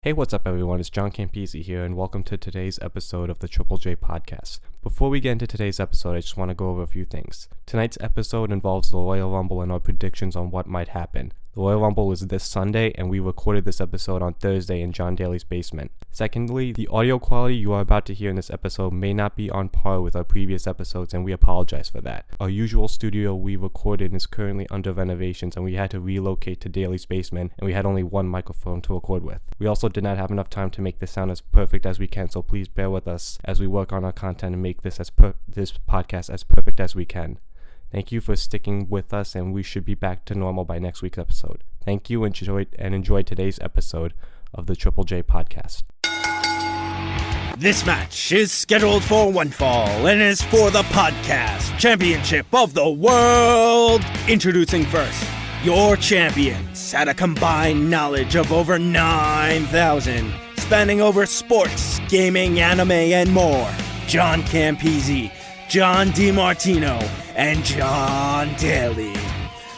Hey, what's up, everyone? It's John Campese here, and welcome to today's episode of the Triple J Podcast. Before we get into today's episode, I just want to go over a few things. Tonight's episode involves the Royal Rumble and our predictions on what might happen. The Royal Rumble is this Sunday, and we recorded this episode on Thursday in John Daly's basement. Secondly, the audio quality you are about to hear in this episode may not be on par with our previous episodes, and we apologize for that. Our usual studio we recorded is currently under renovations, and we had to relocate to Daly's basement, and we had only one microphone to record with. We also did not have enough time to make this sound as perfect as we can, so please bear with us as we work on our content and make this podcast as perfect as we can. Thank you for sticking with us, and we should be back to normal by next week's episode. Thank you, and enjoy today's episode of the Triple J Podcast. This match is scheduled for one fall and is for the podcast championship of the world. Introducing first, your champions had a combined knowledge of over 9,000, spanning over sports, gaming, anime, and more. John Campese, John DiMartino, and John Daly.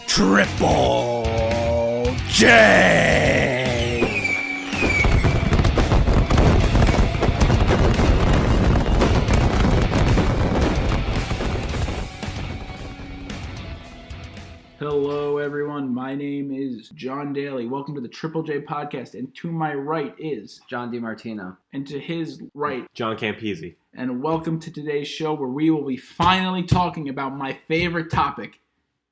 Triple J! Hello, everyone. My name is John Daly. Welcome to the Triple J Podcast. And to my right is John DiMartino. And to his right, John Campese. And welcome to today's show where we will be finally talking about my favorite topic,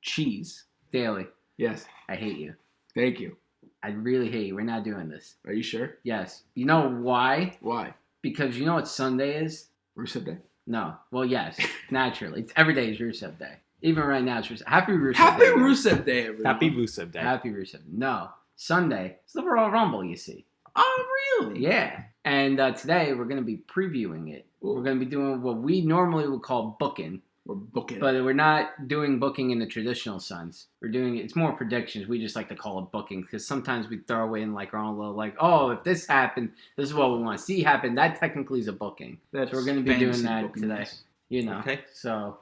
cheese. Daly. Yes. I hate you. Thank you. I really hate you. We're not doing this. Are you sure? Yes. You know why? Why? Because you know what Sunday is? Rusev Day? No. Well, yes. Naturally. Every day is Rusev Day. Even right now, it's Rusev. Happy Rusev Happy Day. Rusev Day, everyone. Happy Rusev Day. Happy Rusev. No. Sunday. It's the Royal Rumble, you see. Oh, really? Yeah. And today, we're going to be previewing it. Ooh. We're going to be doing what we normally would call booking. We're booking. But we're not doing booking in the traditional sense. We're doing it's more predictions. We just like to call it booking because sometimes we throw in like our own little like, oh, if this happened, this is what we want to see happen. That technically is a booking. That's so we're going to be doing fancy that booking, today. yes. You know. Okay. So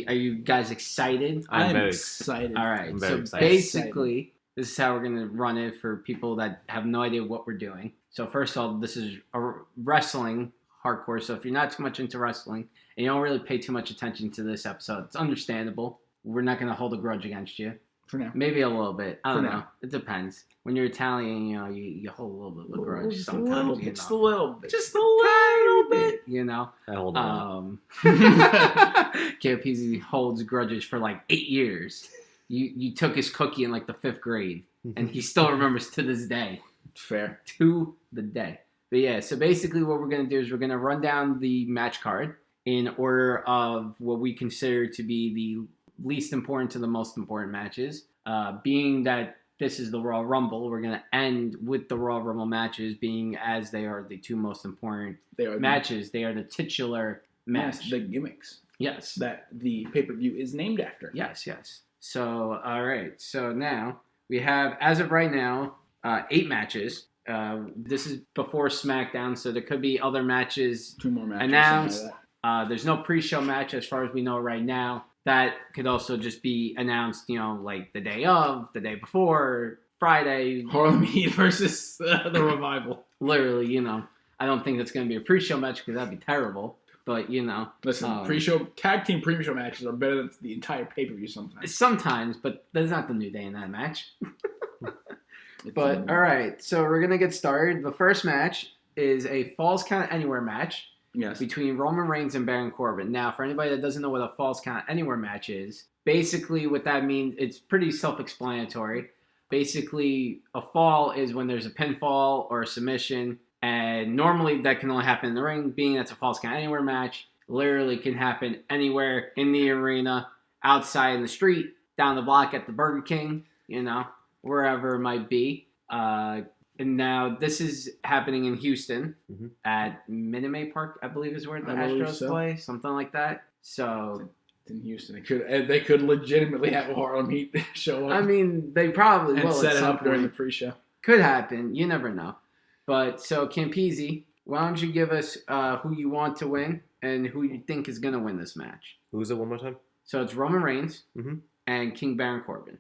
are you guys excited? I'm very excited. All right. I'm So very excited. basically, this is how we're going to run it for people that have no idea what we're doing. So first of all, this is a wrestling hardcore. So if you're not too much into wrestling and you don't really pay too much attention to this episode, it's understandable. We're not going to hold a grudge against you. For now. Maybe a little bit. I don't For know. now. It depends. When you're Italian, you know, you hold a little bit of a grudge Just sometimes. a little you bit. Just a know. little bit. Just a little bit. You know. I hold on. Campese holds grudges for like 8 years. You took his cookie in like the 5th grade, and he still remembers to this day. Fair. To the day. But yeah, so basically what we're going to do is we're going to run down the match card in order of what we consider to be the least important to the most important matches. Being that this is the Royal Rumble, we're going to end with the Royal Rumble matches being as they are the two most important They are matches. They are the titular match. the gimmicks Yes. that the pay-per-view is named after. Yes. So, all right. So now we have, as of right now, 8 matches. This is before SmackDown, so there could be other matches 2 more matches. announced. something like There's no pre-show match as far as we know right now. That could also just be announced, you know, like the day of, the day before, Friday. that. Harlem Heat versus the Revival. Literally, you know. I don't think that's going to be a pre-show match because that'd be terrible. But, you know. Listen, pre-show tag team pre-show matches are better than the entire pay-per-view sometimes. Sometimes, but that's not the New Day in that match. But, all right. So we're going to get started. The first match is a Falls Count Anywhere match. Yes. Between Roman Reigns and Baron Corbin. Now, for anybody that doesn't know what a Falls Count Anywhere match is, basically what that means, it's pretty self-explanatory. Basically, a fall is when there's a pinfall or a submission, and normally that can only happen in the ring, being that's a Falls Count Anywhere match. Literally can happen anywhere in the arena, outside in the street, down the block at the Burger King, you know, wherever it might be. And now this is happening in Houston at Minute Maid Park, I believe is where the Astros play, something like that. So in Houston, they could legitimately have a Harlem Heat show up. I mean, they probably and will set at it some up during the point. pre-show. Could happen. You never know. But so Campese, why don't you give us who you want to win and who you think is going to win this match? Who's it one more time? So it's Roman Reigns Mhm. and King Baron Corbin.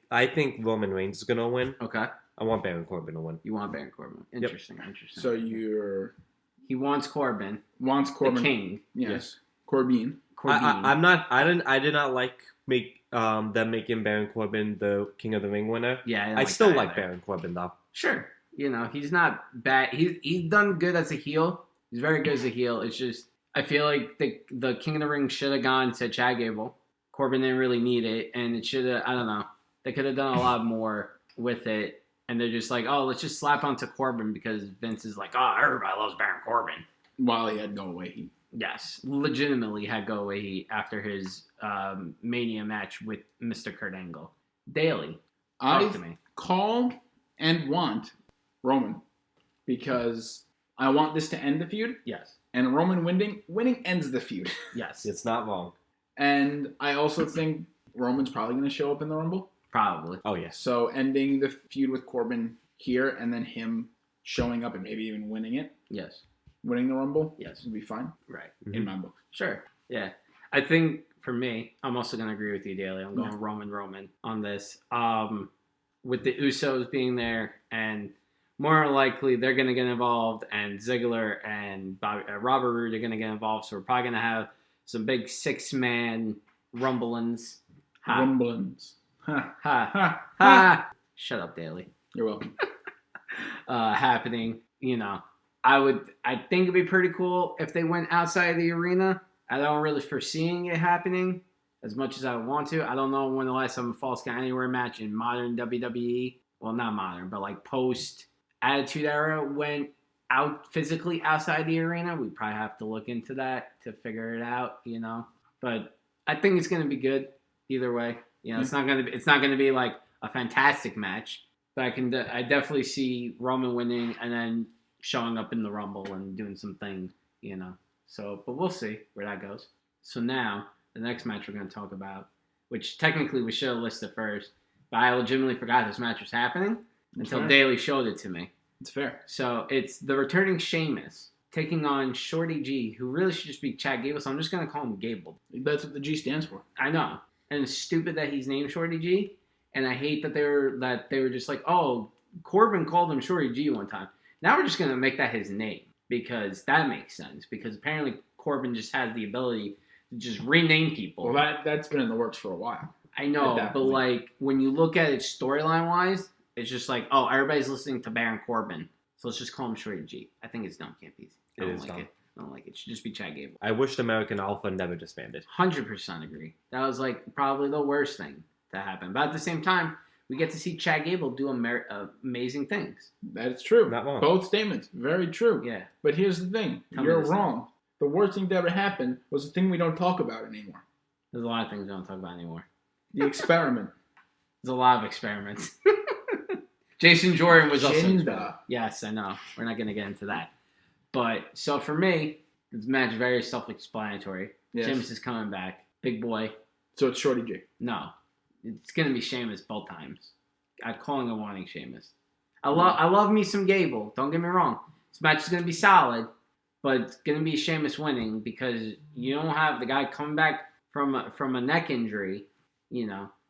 I think Roman Reigns is going to win. Okay. I want Baron Corbin to win. You want Baron Corbin? Interesting. So He wants Corbin, wants Corbin. the king. Yes. Corbin. Corbin. I did not like them making Baron Corbin the King of the Ring winner. Yeah, I still that like either. Baron Corbin though. Sure, he's not bad. He's done good as a heel. He's very good as a heel. It's just I feel like the King of the Ring should have gone to Chad Gable. Corbin didn't really need it, and it should have. I don't know. They could have done a lot more with it, and they're just like, oh, let's just slap onto Corbin because Vince is like, oh, everybody loves Baron Corbin. While he had go away heat. Yes, legitimately had go away heat after his Mania match with Mr. Kurt Angle. Daily, talk to me. Call and want Roman because I want this to end the feud, Yes, and Roman winning ends the feud. yes, It's not wrong. And I also think Roman's probably going to show up in the Rumble. probably. Oh yes. So ending the feud with Corbin here and then him showing up and maybe even winning the Rumble, Yes. would be fine Right. in my book. Sure. Yeah. I think for me, I'm also going to agree with you, Daly. I'm going Yeah. Roman on this. With the Usos being there, and more likely they're going to get involved, and Ziggler and Robert Roode are going to get involved. So we're probably going to have some big 6-man rumblings. Ha. Rumblings. Ha. Ha. Ha. Ha. Shut up, Daly. You're welcome. Happening. I think it'd be pretty cool if they went outside the arena. I don't really foreseeing it happening as much as I want to. I don't know when the last time a Falls Count Anywhere match in modern WWE, well, not modern, but like post Attitude Era went out physically outside the arena. We probably have to look into that to figure it out, But I think it's going to be good either way. It's not going to be like a fantastic match, but I definitely see Roman winning and then showing up in the Rumble and doing some things, So, but we'll see where that goes. So now, the next match we're going to talk about, which technically we should have listed first, but I legitimately forgot this match was happening until fair. Daly showed it to me. It's fair. So it's the returning Sheamus taking on Shorty G, who really should just be Chad Gable, so I'm just going to call him Gable. That's what the G stands for. I know. And it's stupid that he's named Shorty G, and I hate that they were just like, oh, Corbin called him Shorty G one time. Now we're just going to make that his name because that makes sense. Because apparently Corbin just has the ability to just rename people. Well, that's been in the works for a while. I know, at that but point. like when you look at it storyline-wise, it's just like, oh, everybody's listening to Baron Corbin, so let's just call him Shorty G. I think it's dumb, Camp Easy. I don't like it. I don't like it. It should just be Chad Gable. I wished American Alpha never disbanded. 100% agree. That was like probably the worst thing to happen. But at the same time, we get to see Chad Gable do amazing things. That's true. Not wrong. Both statements. Very true. Yeah. But here's the thing. Tell me You're this thing. wrong. The worst thing that ever happened was the thing we don't talk about anymore. There's a lot of things we don't talk about anymore. The experiment. There's a lot of experiments. Jason Jordan was also Jinda. experiment. Yes, I know. We're not going to get into that. But, so for me, this match is very self-explanatory. Yes. Sheamus is coming back. Big boy. So it's Shorty G. No. It's going to be Sheamus both times. I'm calling and wanting Sheamus. I love me some Gable. Don't get me wrong. This match is going to be solid, but it's going to be Sheamus winning because you don't have the guy coming back from a neck injury,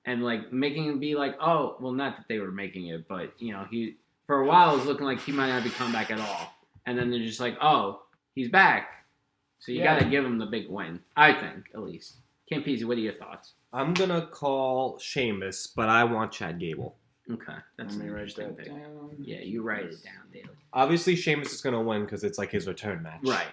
and like making him be like, oh, well, not that they were making it, but he for a while it was looking like he might not be coming back at all, and then they're just like, oh, he's back, so you got to give him the big win. I think at least. Campese, what are your thoughts? I'm gonna call Sheamus, but I want Chad Gable. Okay, that's Let me an write interesting that pick. down. Yeah, you write it down, Daly. Obviously, Sheamus is gonna win because it's like his return match. Right.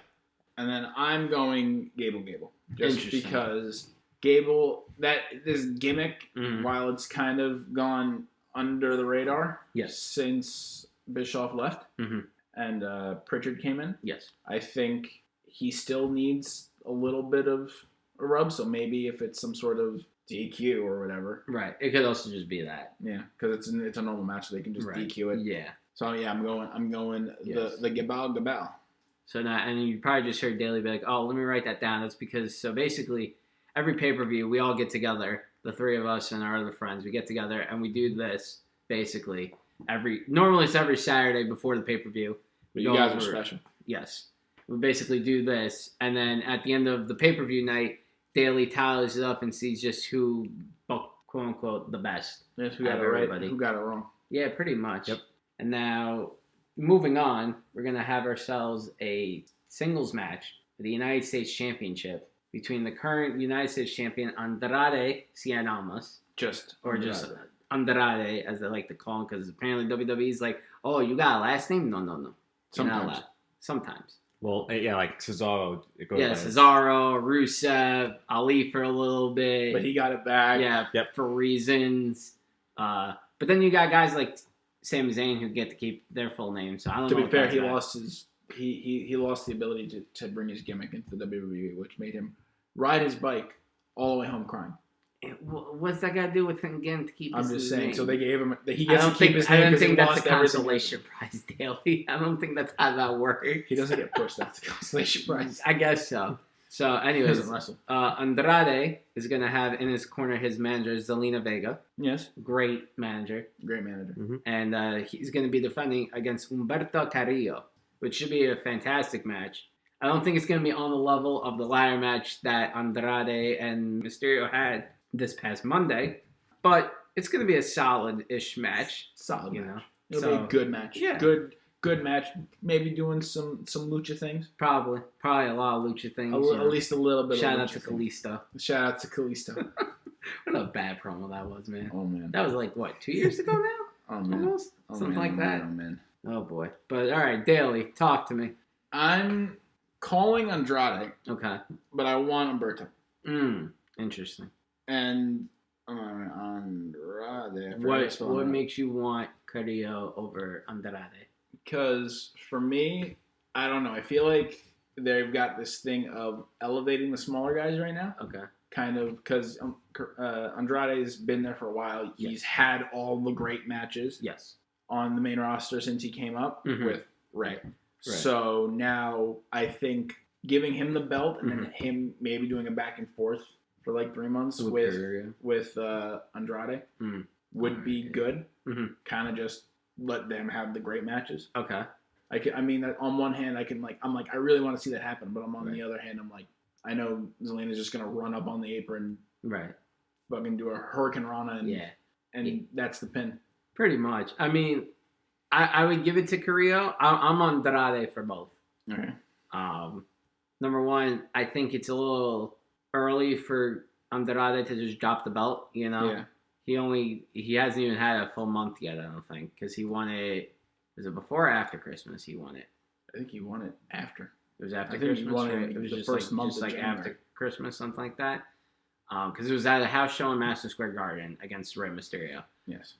And then I'm going Gable. Just Interesting. because Gable, this gimmick, Mhm. while it's kind of gone under the radar Yes. since Bischoff left Mhm. and Pritchard came in, Yes. I think he still needs a little bit of a rub. So maybe if it's some sort of DQ or whatever, Right. It could also just be that. yeah, because it's a normal match, so they can just Right. DQ it. Yeah. So yeah, I'm going Yes. the Gabal. So now, and you probably just heard Daly be like, "Oh, let me write that down." That's because so basically, every pay-per-view we all get together, the three of us and our other friends, we get together and we do this basically normally it's every Saturday before the pay-per-view. But you guys are special. Yes, we basically do this, and then at the end of the pay-per-view night, Daly tallies it up and sees just who, quote unquote, the best. Yes, who got Out it of right? everybody. Who got it wrong? Yeah, pretty much. Yep. And now, moving on, we're going to have ourselves a singles match for the United States Championship between the current United States champion Andrade Cien Almas, Just just Andrade, as they like to call him, because apparently WWE's like, oh, you got a last name? No. You're not Sometimes. allowed. Sometimes. Well, yeah, like Cesaro. Yeah, Cesaro, Rusev, Ali for a little bit. But he got it back. Yeah, Yep. for reasons. But then you got guys like Sami Zayn who get to keep their full name. So I don't know. To be if fair, that's he right. lost his he lost the ability to bring his gimmick into the WWE, which made him ride his bike all the way home crying. What's that got to do with him getting to keep? I'm his just saying. name? So they gave him. He I gets don't to think. keep his I name don't because he think that's lost the everything. consolation prize, Daily. I don't think that's how that works. He doesn't get pushed. That's the consolation prize. I guess so. So, He anyways, doesn't wrestle. Andrade is going to have in his corner his manager, Zelina Vega. Yes, Great manager. great manager. And he's going to be defending against Humberto Carrillo, which should be a fantastic match. I don't think it's going to be on the level of the ladder match that Andrade and Mysterio had this past Monday, but it's going to be a solid-ish match. Solid You match. know, It'll So, be a good match. yeah. Good match. Maybe doing some lucha things. probably a lot of lucha things. At you know. least a little bit. Shout of out lucha to things. Kalisto. Shout out to Kalisto. What a bad promo that was, man. Oh man. That was like, what, 2 years ago now? Oh man. Almost? Oh, Something man. like Oh, that. man. Oh man. Oh, boy. But, all right, Daly, talk to me. I'm calling Andrade, Okay. but I want Humberto. Interesting. And Andrade. I forgot to What spell it out. makes you want Carrillo over Andrade? Because for me, I don't know. I feel like they've got this thing of elevating the smaller guys right now. Okay. Kind of because Andrade's been there for a while. Yes. He's had all the great matches Yes. on the main roster since he came up Mhm. with Ray. So now I think giving him the belt and then him maybe doing a back and forth for like 3 months with Andrade Mm. would be good. Mhm. Kind of just let them have the great matches. Okay. I mean, on one hand, I really want to see that happen, but on the other hand, I'm like, I know Zelina's just gonna run up on the apron, Right. fucking do a Hurricane Rana, and that's the pin. Pretty much. I mean, I would give it to Carrillo. I'm on Andrade for both. Okay. Number one, I think it's a little early for Andrade to just drop the belt. You know, Yeah. he hasn't even had a full month yet. I don't think, because he won it. Was it before or after Christmas? He won it. I think he won it after. It was after I think he Christmas. won it Right? It was the just first like, month just of like January. after Christmas, something like that. Because it was at a house show in Madison Square Garden against Rey Mysterio. Yes.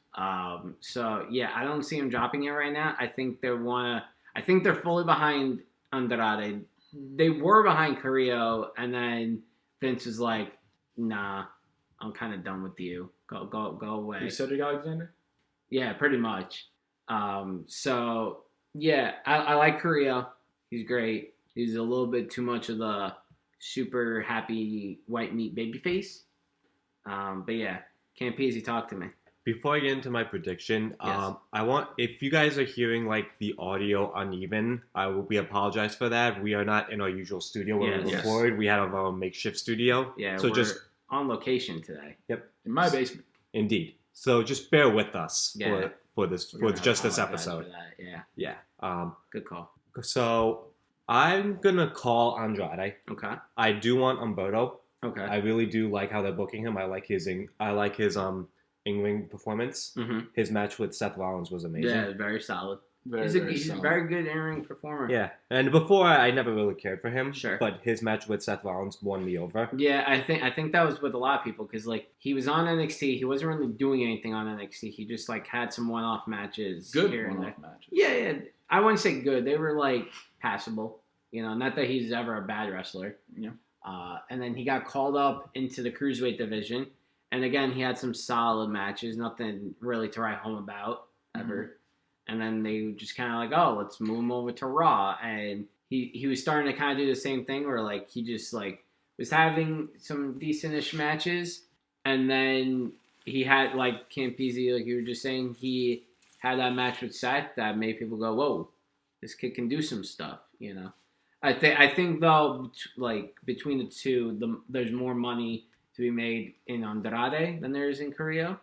So yeah, I don't see him dropping it right now. I think they're fully behind Andrade. They were behind Carrillo, and then Vince was like, "Nah, I'm kind of done with you. Go away." You Cedric Alexander? Yeah, pretty much. So yeah, I like Carrillo. He's great. He's a little bit too much of the super happy white meat babyface. But yeah, Campese, talk to me. Before I get into my prediction, Yes. I want, if you guys are hearing like the audio uneven, we apologize for that. We are not in our usual studio where we Yes. record. We have our makeshift studio. Yeah, So we're just on location today. In my basement. indeed. So just bear with us Yeah. for We're this gonna just this apologize episode. for that. Yeah, Yeah. good call. So I'm gonna call Andrade. Okay. I do want Humberto. Okay. I really do like how they're booking him. I like his in-ring performance. Mm-hmm. His match with Seth Rollins was amazing. Yeah, very solid. Very, He's very a solid. very good in-ring performer. Yeah, and before I never really cared for him. Sure. But his match with Seth Rollins won me over. Yeah, I think that was with a lot of people because like he was on NXT, he wasn't really doing anything on NXT. He just like had some one-off matches Good here and there. one-off matches. Yeah, I wouldn't say good. They were like passable. You know, not that he's ever a bad wrestler. Yeah. And then he got called up into the cruiserweight division, and again he had some solid matches. Nothing really to write home about ever. And then they just kind of like, oh, let's move him over to Raw, and he was starting to kind of do the same thing where like he just like was having some decentish matches, and then he had like Campese, like you were just saying, he had that match with Seth that made people go, whoa, this kid can do some stuff, you know. I think though, like between the two, there's more money to be made in Andrade than there is in Carrillo.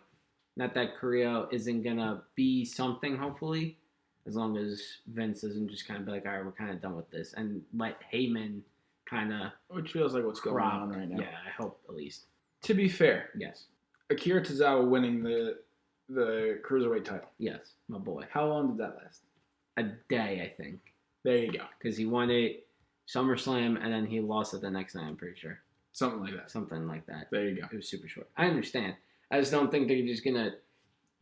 Not that Carrillo isn't gonna be something, hopefully, as long as Vince doesn't just kind of be like, all right, we're kind of done with this, and let Heyman kind of. Which feels like what's going on right now. Yeah, I hope at least. To be fair, Yes. Akira Tozawa winning the Cruiserweight title. Yes, my boy. How long did that last? A day, I think. There you go. Because he won it SummerSlam, and then he lost it the next night, I'm pretty sure. Something like that. Something like that. There you go. It was super short. I understand. I just don't think they're just going to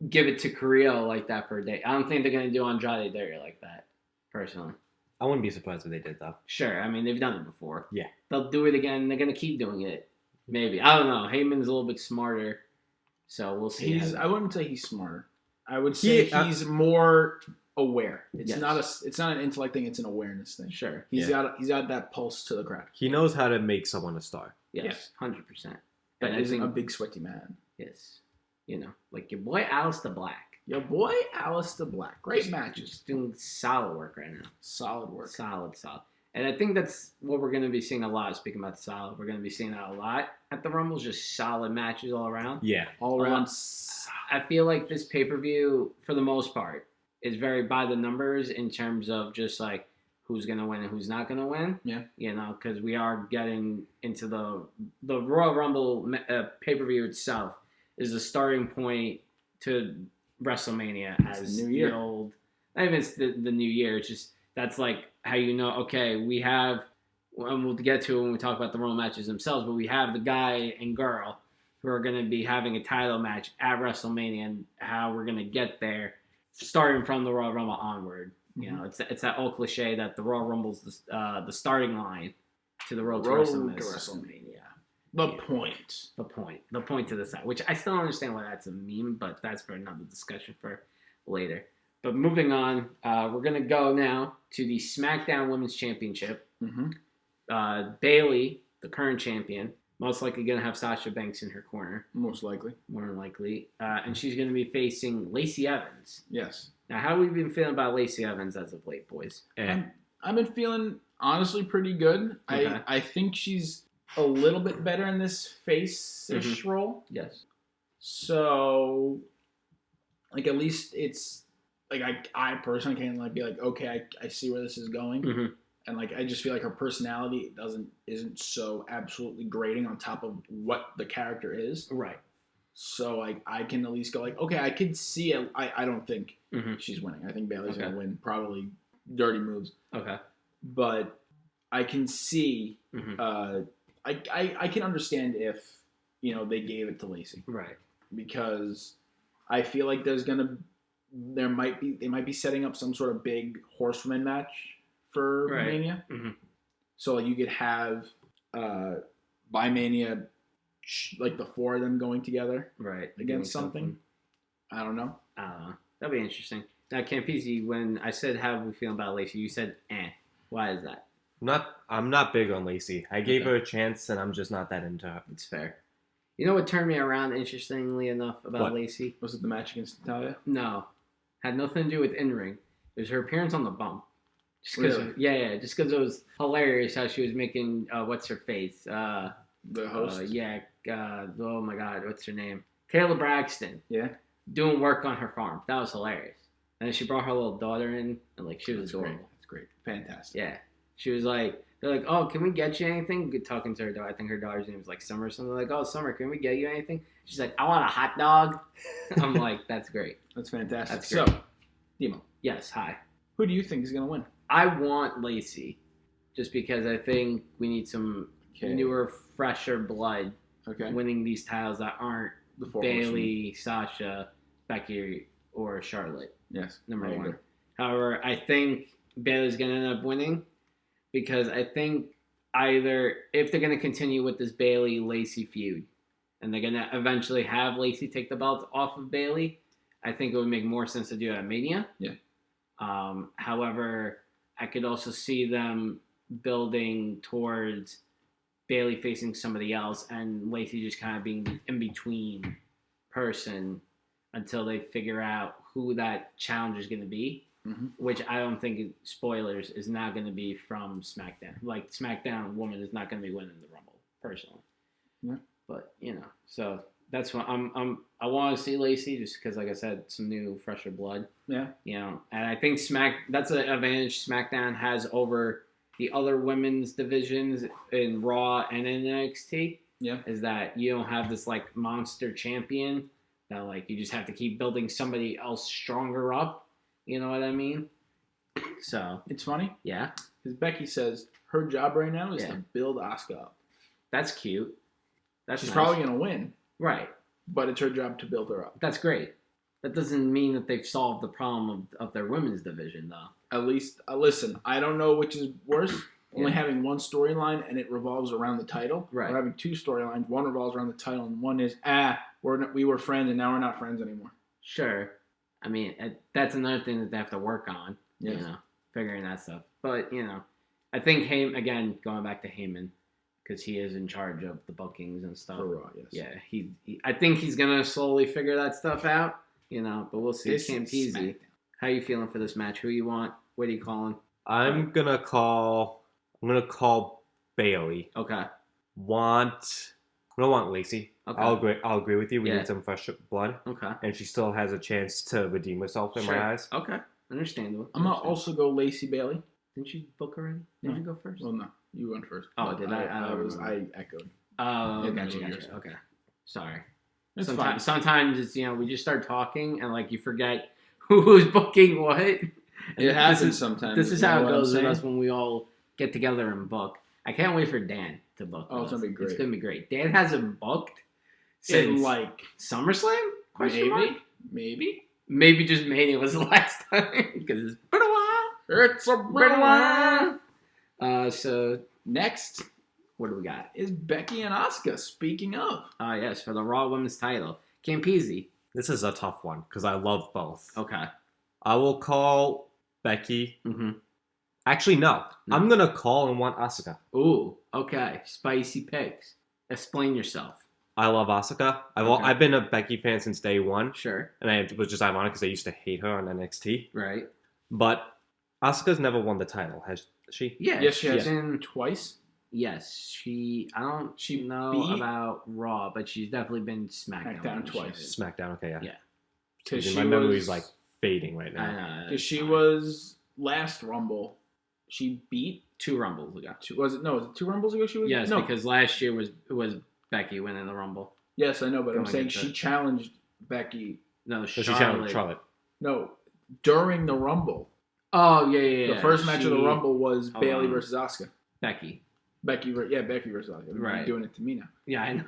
give it to Carrillo like that for a day. I don't think they're going to do Andrade there like that, personally. I wouldn't be surprised if they did, though. Sure. I mean, they've done it before. Yeah. They'll do it again. They're going to keep doing it. Maybe. I don't know. Heyman's a little bit smarter, so we'll see. I wouldn't say he's smarter. I would say he's more aware. It's not an intellect thing, it's an awareness thing. Sure. He's got that pulse to the crowd. He knows how to make someone a star. Yes, 100%. But isn't a big sweaty man. Yes. You know, like your boy Aleister Black. Your boy Aleister Black. Great matches. Just doing solid work right now. Solid work. Solid. And I think that's what we're going to be seeing a lot. Speaking about solid, we're going to be seeing that a lot at the Rumbles. Just solid matches all around. Yeah. All around. I feel like this pay-per-view, for the most part, is very by the numbers in terms of just like who's going to win and who's not going to win. Yeah. You know, because we are getting into the Royal Rumble pay-per-view itself is the starting point to WrestleMania as the new year. Not even it's the new year. It's just that's like how you know, okay, we have, and we'll get to it when we talk about the Royal matches themselves, but we have the guy and girl who are going to be having a title match at WrestleMania and how we're going to get there starting from the Royal Rumble onward. You know, it's that old cliche that the Royal Rumble's the starting line to the road to WrestleMania. The point. The point to the side, which I still don't understand why that's a meme, but that's for another discussion for later. But moving on, we're going to go now to the SmackDown Women's Championship. Mm-hmm. Bayley, the current champion, most likely going to have Sasha Banks in her corner. More than likely. And she's going to be facing Lacey Evans. Yes. Now, how have we been feeling about Lacey Evans as of late, boys? I've been feeling, honestly, pretty good. Okay. I think she's a little bit better in this face-ish role. Yes. So, like, at least it's... Like, I personally can, like, be like, okay, I see where this is going. Mm-hmm. And, like, I just feel like her personality isn't so absolutely grating on top of what the character is. Right. So, like, I can at least go, like, okay, I could see it. I don't think she's winning. I think Bayley's going to win. Probably dirty moves. Okay. But I can see... I can understand if, you know, they gave it to Lacey. Right. Because I feel like they might be setting up some sort of big horsewoman match for Mania. Mm-hmm. So like you could have by Mania like the four of them going together against something. I don't know. That'd be interesting. Now, Campisi, when I said how we feel about Lacey, you said Why is that? I'm not big on Lacey. I gave her a chance, and I'm just not that into her. It's fair. You know what turned me around, interestingly enough, about Lacey? Was it the match against Natalya? No. Had nothing to do with in-ring. It was her appearance on the bump. Just because it was hilarious how she was making, what's her face? The host? Oh my God, what's her name? Taylor Braxton. Yeah. Doing work on her farm. That was hilarious. And then she brought her little daughter in, and like she was adorable. That's great. Fantastic. Yeah. She was like, they're like, oh, can we get you anything? Good talking to her daughter. I think her daughter's name was like Summer or something. Like, oh, Summer, can we get you anything? She's like, I want a hot dog. I'm like, that's great. That's fantastic. That's great. So, Demo. Yes, hi. Who do you think is going to win? I want Lacey, just because I think we need some newer, fresher blood winning these titles that aren't the Bayley, Sasha, Becky, or Charlotte. Yes. Number one. However, I think Bayley's going to end up winning because I think either if they're going to continue with this Bayley-Lacey feud and they're going to eventually have Lacey take the belt off of Bayley, I think it would make more sense to do it at Mania. Yeah. However, I could also see them building towards Bayley facing somebody else and Lacey just kind of being the in-between person until they figure out who that challenge is going to be, which I don't think, spoilers, is not going to be from SmackDown. Like, SmackDown woman is not going to be winning the Rumble, personally. Yeah. But, you know, so That's what I want to see Lacey just because, like I said, some new, fresher blood. Yeah. You know, and I think that's an advantage SmackDown has over the other women's divisions in Raw and in NXT. Yeah. Is that you don't have this like monster champion that like you just have to keep building somebody else stronger up. You know what I mean? So It's funny yeah, because Becky says her job right now is Yeah. to build Asuka up. that's cute. That's She's nice. probably going to win, right. but it's her job to build her up. That's great. That doesn't mean that they've solved the problem of their women's division, though. At least, listen, I don't know which is worse. Only Yeah. having one storyline and it revolves around the title. Right. Or having two storylines. One revolves around the title and one is, we were friends and now we're not friends anymore. Sure. I mean, that's another thing that they have to work on, Yes. you know, figuring that stuff. But, you know, I think Heyman, again, going back to Heyman, because he is in charge of the bookings and stuff. For Raw, yes. Yeah, he I think he's going to slowly figure that stuff out, you know, but we'll see. This Camp is Easy. SmackDown. How you feeling for this match? Who you want? What are you calling? I'm gonna call Bailey. Okay. I don't want Lacey. Okay. I'll agree with you. We Yeah. need some fresh blood, Okay. and she still has a chance to redeem herself in Sure. my eyes. Okay. Understandable. I'm going to also go Lacey Bailey. Didn't you book already? Did No. you go first? Well, no. You went first. Oh, did I? I don't I echoed. Oh, Yeah, gotcha, no, gotcha. Okay. Sorry. It's Sometimes it's, you know, we just start talking and like you forget who's booking what. It happens sometimes. This is you know how it what I'm goes with saying? us when we all get together and book. I can't wait for Dan to book. Oh, it's with gonna us. be great. It's gonna be great. Dan hasn't booked In since like, SummerSlam? Question mark? maybe. Maybe just Mania was the last time because it's been a while. It's a been a while. So Next what do we got? is Becky and Asuka. Speaking of, Yes, for the Raw Women's title. Campese. This is a tough one because I love both. Okay. I will call Becky. Mm-hmm. Actually, no. I'm gonna call and want Asuka. Ooh, okay. Spicy picks. Explain yourself. I love Asuka. Okay. I've been a Becky fan since day one, Sure. and it was just ironic because I used to hate her on NXT. Right. But Asuka's never won the title, has she? Yeah. yes, she has she's in. twice. Yes, I don't She know beat- about Raw, but she's definitely been SmackDown. SmackDown twice. She is. SmackDown. Okay, yeah. Yeah. Because My memory's like fading right I now. know. Because she fine. was last Rumble. She beat. 2 Rumbles ago. Was it 2 Rumbles ago? She was. Yes, no. because last year was Becky winning the Rumble. Yes, I know, but I'm Going saying into she it. challenged Becky. No, So she challenged Charlotte. Charlotte. No, during the Rumble. Oh yeah. The first match of the She- Rumble was Hold Bailey on. versus Asuka. Becky. Becky versus Asuka. Right. You're doing it to me now. Yeah, I know.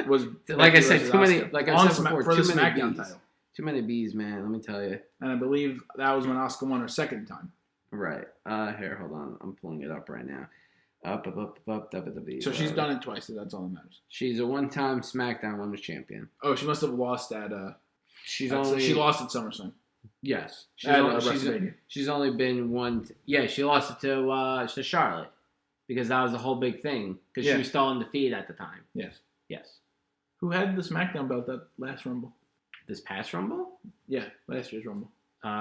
Was Like I Becky said, versus too many. Asuka. Like I On said before, for the too many SmackDown B's. title, Too many B's, man. Let me tell you. and I believe that was when Asuka won her second time. Right. Here, hold on. I'm pulling it up right now. Up, WWE. So she's done it twice. So that's all that matters. She's a one-time SmackDown Women's Champion. Oh, she must have lost at. She she lost at SummerSlam. Yes. At WrestleMania. She's only been one. Yeah, she lost it to Charlotte because that was the whole big thing because Yeah. she was still undefeated at the time. Yes. Yes. Who had the SmackDown belt that last Rumble? This past Rumble, Yeah, last year's Rumble.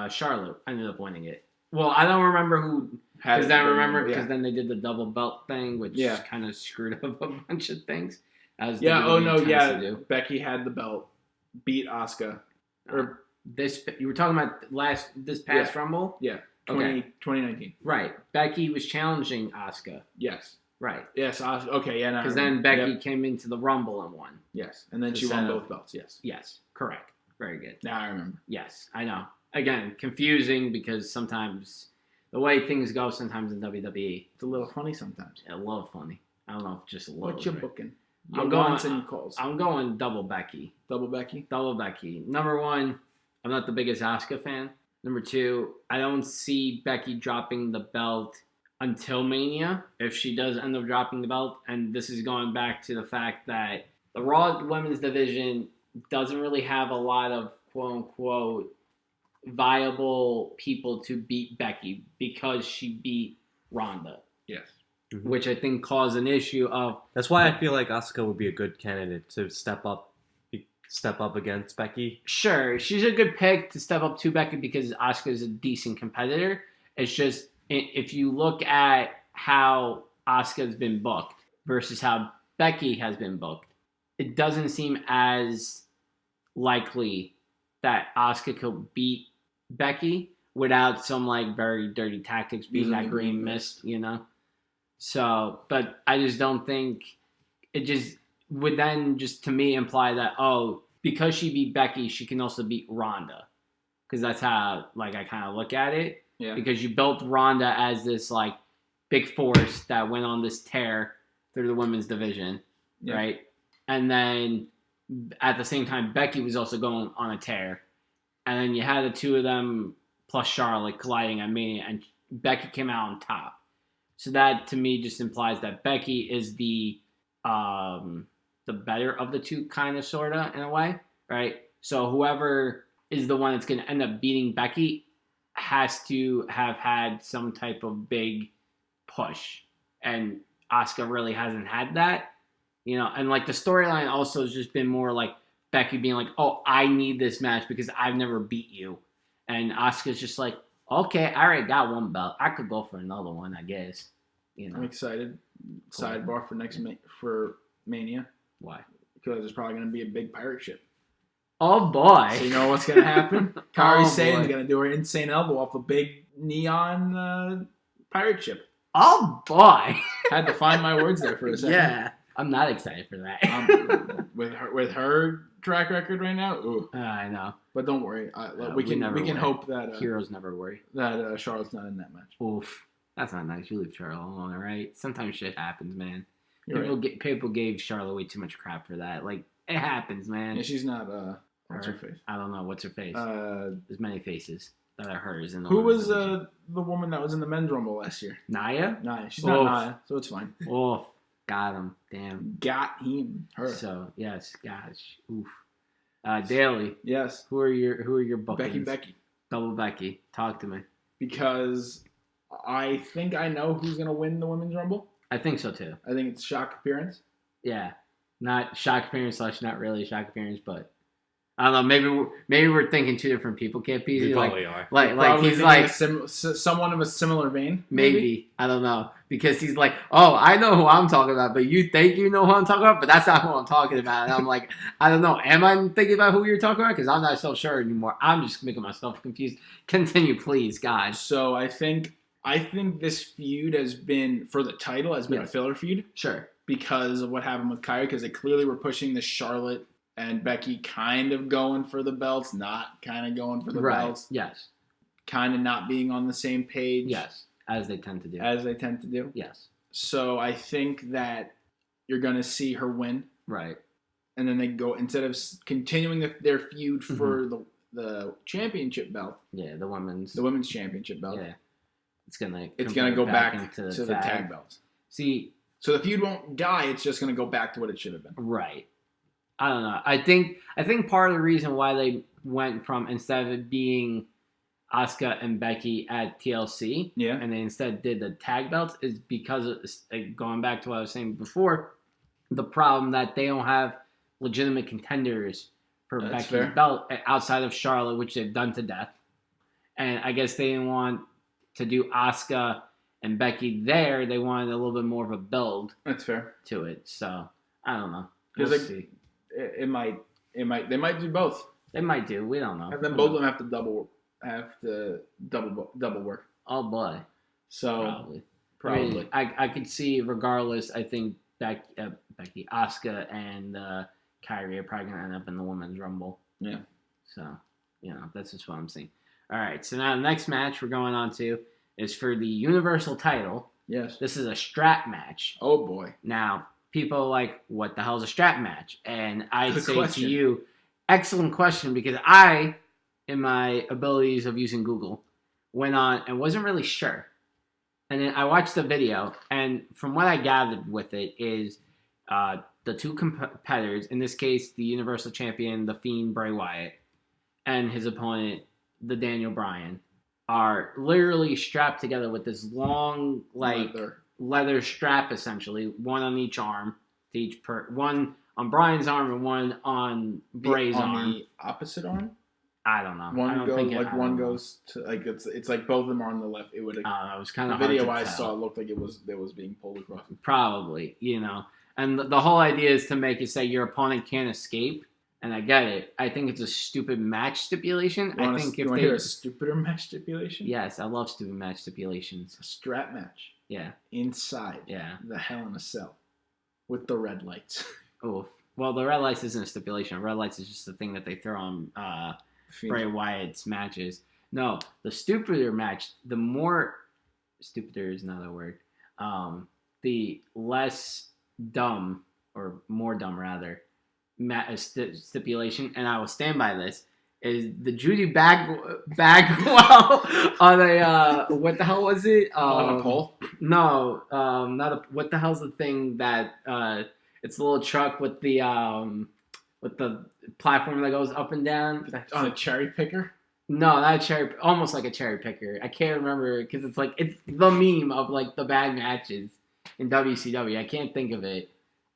Charlotte ended up winning it. Well, I don't remember who. Had Because it then during remember, Rumble, because then they did the double belt thing, which Yeah. kind of screwed up a bunch of things. As Yeah. Oh WWE no. tends Yeah. to do. Becky had the belt, beat Asuka. Or You were talking about this past Rumble, yeah, 2019. right? Becky was challenging Asuka, Yes. right? Yes. Asuka. Okay. Yeah. Because then Becky came into the Rumble and won. Yes, and then she Just, won both belts. Yes. Yes, correct. Very good. Now I remember. Yes, I know. Again, confusing because sometimes the way things go, sometimes in WWE, It's a little funny sometimes. a little funny. I don't know if just a little. What you right? booking? I'm I'm going- going and your calls. I'm going double Becky. Double Becky. Double Becky. Number one, I'm not the biggest Asuka fan. Number two, I don't see Becky dropping the belt until Mania. If she does end up dropping the belt, and this is going back to the fact that the Raw Women's division doesn't really have a lot of quote unquote viable people to beat Becky because she beat Ronda, Yes. which I think caused an issue of That's why I feel like Asuka would be a good candidate to step up against Becky. sure, she's a good pick to step up to Becky because Asuka is a decent competitor. It's just if you look at how Asuka's been booked versus how Becky has been booked, it doesn't seem as likely that Asuka could beat Becky without some like very dirty tactics being that green mist, you know? So, but I just don't think it just would then just to me imply that, oh, because she beat Becky, she can also beat Ronda. Because that's how like I kind of look at it. Yeah. Because you built Ronda as this like big force that went on this tear through the women's division, right? And then at the same time, Becky was also going on a tear. And then you had the two of them plus Charlotte colliding at Mania, and Becky came out on top. So that to me just implies that Becky is the better of the two, kind of, sort of, in a way, right? So whoever is the one that's going to end up beating Becky has to have had some type of big push. And Asuka really hasn't had that, you know? And like the storyline also has just been more like Becky being like, oh, I need this match because I've never beat you. And Asuka's just like, okay, I already got one belt. I could go for another one, I guess. You know? I'm excited. Sidebar for Mania. Why? Because there's probably going to be a big pirate ship. Oh, boy. So you know what's going to happen? Kairi Sane's boy. going to do her insane elbow off a big neon pirate ship. Oh, boy. Had to find my words there for a second. Yeah. I'm not excited for that. With her track record right now, ooh. I know. But don't worry, we can hope that heroes never worry. That Charlotte's not in that match. Oof, that's not nice. You leave Charlotte alone, all right? Sometimes shit happens, man. You're People gave Charlotte way too much crap for that. Like, it happens, man. Yeah, she's not. What's her face? I don't know. What's her face? There's many faces that are hers. Who was the woman that was in the men's rumble last year? Nia? Nia. She's not Nia, so it's fine. Oof. Got him. Damn. Got him. Her. So yes, gosh. Oof. Daly. Yes. Who are your bookings? Becky. Double Becky. Talk to me. Because I think I know who's gonna win the women's rumble. I think so too. I think it's shock appearance. Yeah. Not shock appearance / not really shock appearance, but I don't know. Maybe we're thinking two different people. Can't be We probably are. Like he's like someone of a similar vein. Maybe. I don't know, because he's like, oh, I know who I'm talking about, but you think you know who I'm talking about, but that's not who I'm talking about. And I'm like, I don't know. Am I thinking about who you're talking about? Because I'm not so sure anymore. I'm just making myself confused. Continue, please, guys. So I think this feud has been for the title has been a filler feud. Sure. Because of what happened with Kairi, because they clearly were pushing the Charlotte and Becky kind of going for the belts, not kind of going for the belts. Yes. Kind of not being on the same page. Yes. As they tend to do. Yes. So I think that you're going to see her win. Right. And then they go, instead of continuing their feud for the championship belt. Yeah, the women's championship belt. Yeah. It's going to go back to the tag belts. See. So the feud won't die. It's just going to go back to what it should have been. Right. I don't know. I think part of the reason why they went from, instead of it being Asuka and Becky at TLC, and they instead did the tag belts, is because of, like, going back to what I was saying before, the problem that they don't have legitimate contenders for Becky's belt outside of Charlotte, which they've done to death. And I guess they didn't want to do Asuka and Becky there. They wanted a little bit more of a build. That's fair. To it. So I don't know. We'll see. They might do both. They might do. We don't know. And then both of them have to double work. Oh boy. So probably. I could see, regardless. I think Becky, Asuka, and Kairi are probably gonna end up in the women's rumble. Yeah. So that's just what I'm seeing. All right. So now the next match we're going on to is for the Universal title. Yes. This is a strap match. Oh boy. Now, people are like, what the hell is a strap match? And I'd say to you, excellent question, because I, in my abilities of using Google, went on and wasn't really sure. And then I watched the video, and from what I gathered with it is the two competitors, in this case, the Universal Champion, The Fiend, Bray Wyatt, and his opponent, the Daniel Bryan, are literally strapped together with this long, leather strap, essentially, one on each arm, one on Bryan's arm and one on Bray's arm. On the opposite arm? I don't know. One goes to, like, it's like both of them are on the left. It would. It was kind of the video hard to I saw, it looked like it was being pulled across. Probably, And the whole idea is to make it say your opponent can't escape. And I get it. I think it's a stupid match stipulation. You I think if want to they hear a stupider match stipulation? yes, I love stupid match stipulations. A strap match Yeah, inside yeah. the Hell in a Cell with the red lights. Oh, well, the red lights isn't a stipulation. Red lights is just a thing that they throw on Bray Wyatt's matches. No, the stupider match, the more stupider is not a word. The less dumb or more dumb rather stipulation, and I will stand by this, is the Judy Bagwell on a what the hell was it? On a pole? No, not a. What the hell's the thing that it's a little truck with the platform that goes up and down? On a cherry picker? No, not a cherry. Almost like a cherry picker. I can't remember because it's the meme of like the bad matches in WCW. I can't think of it.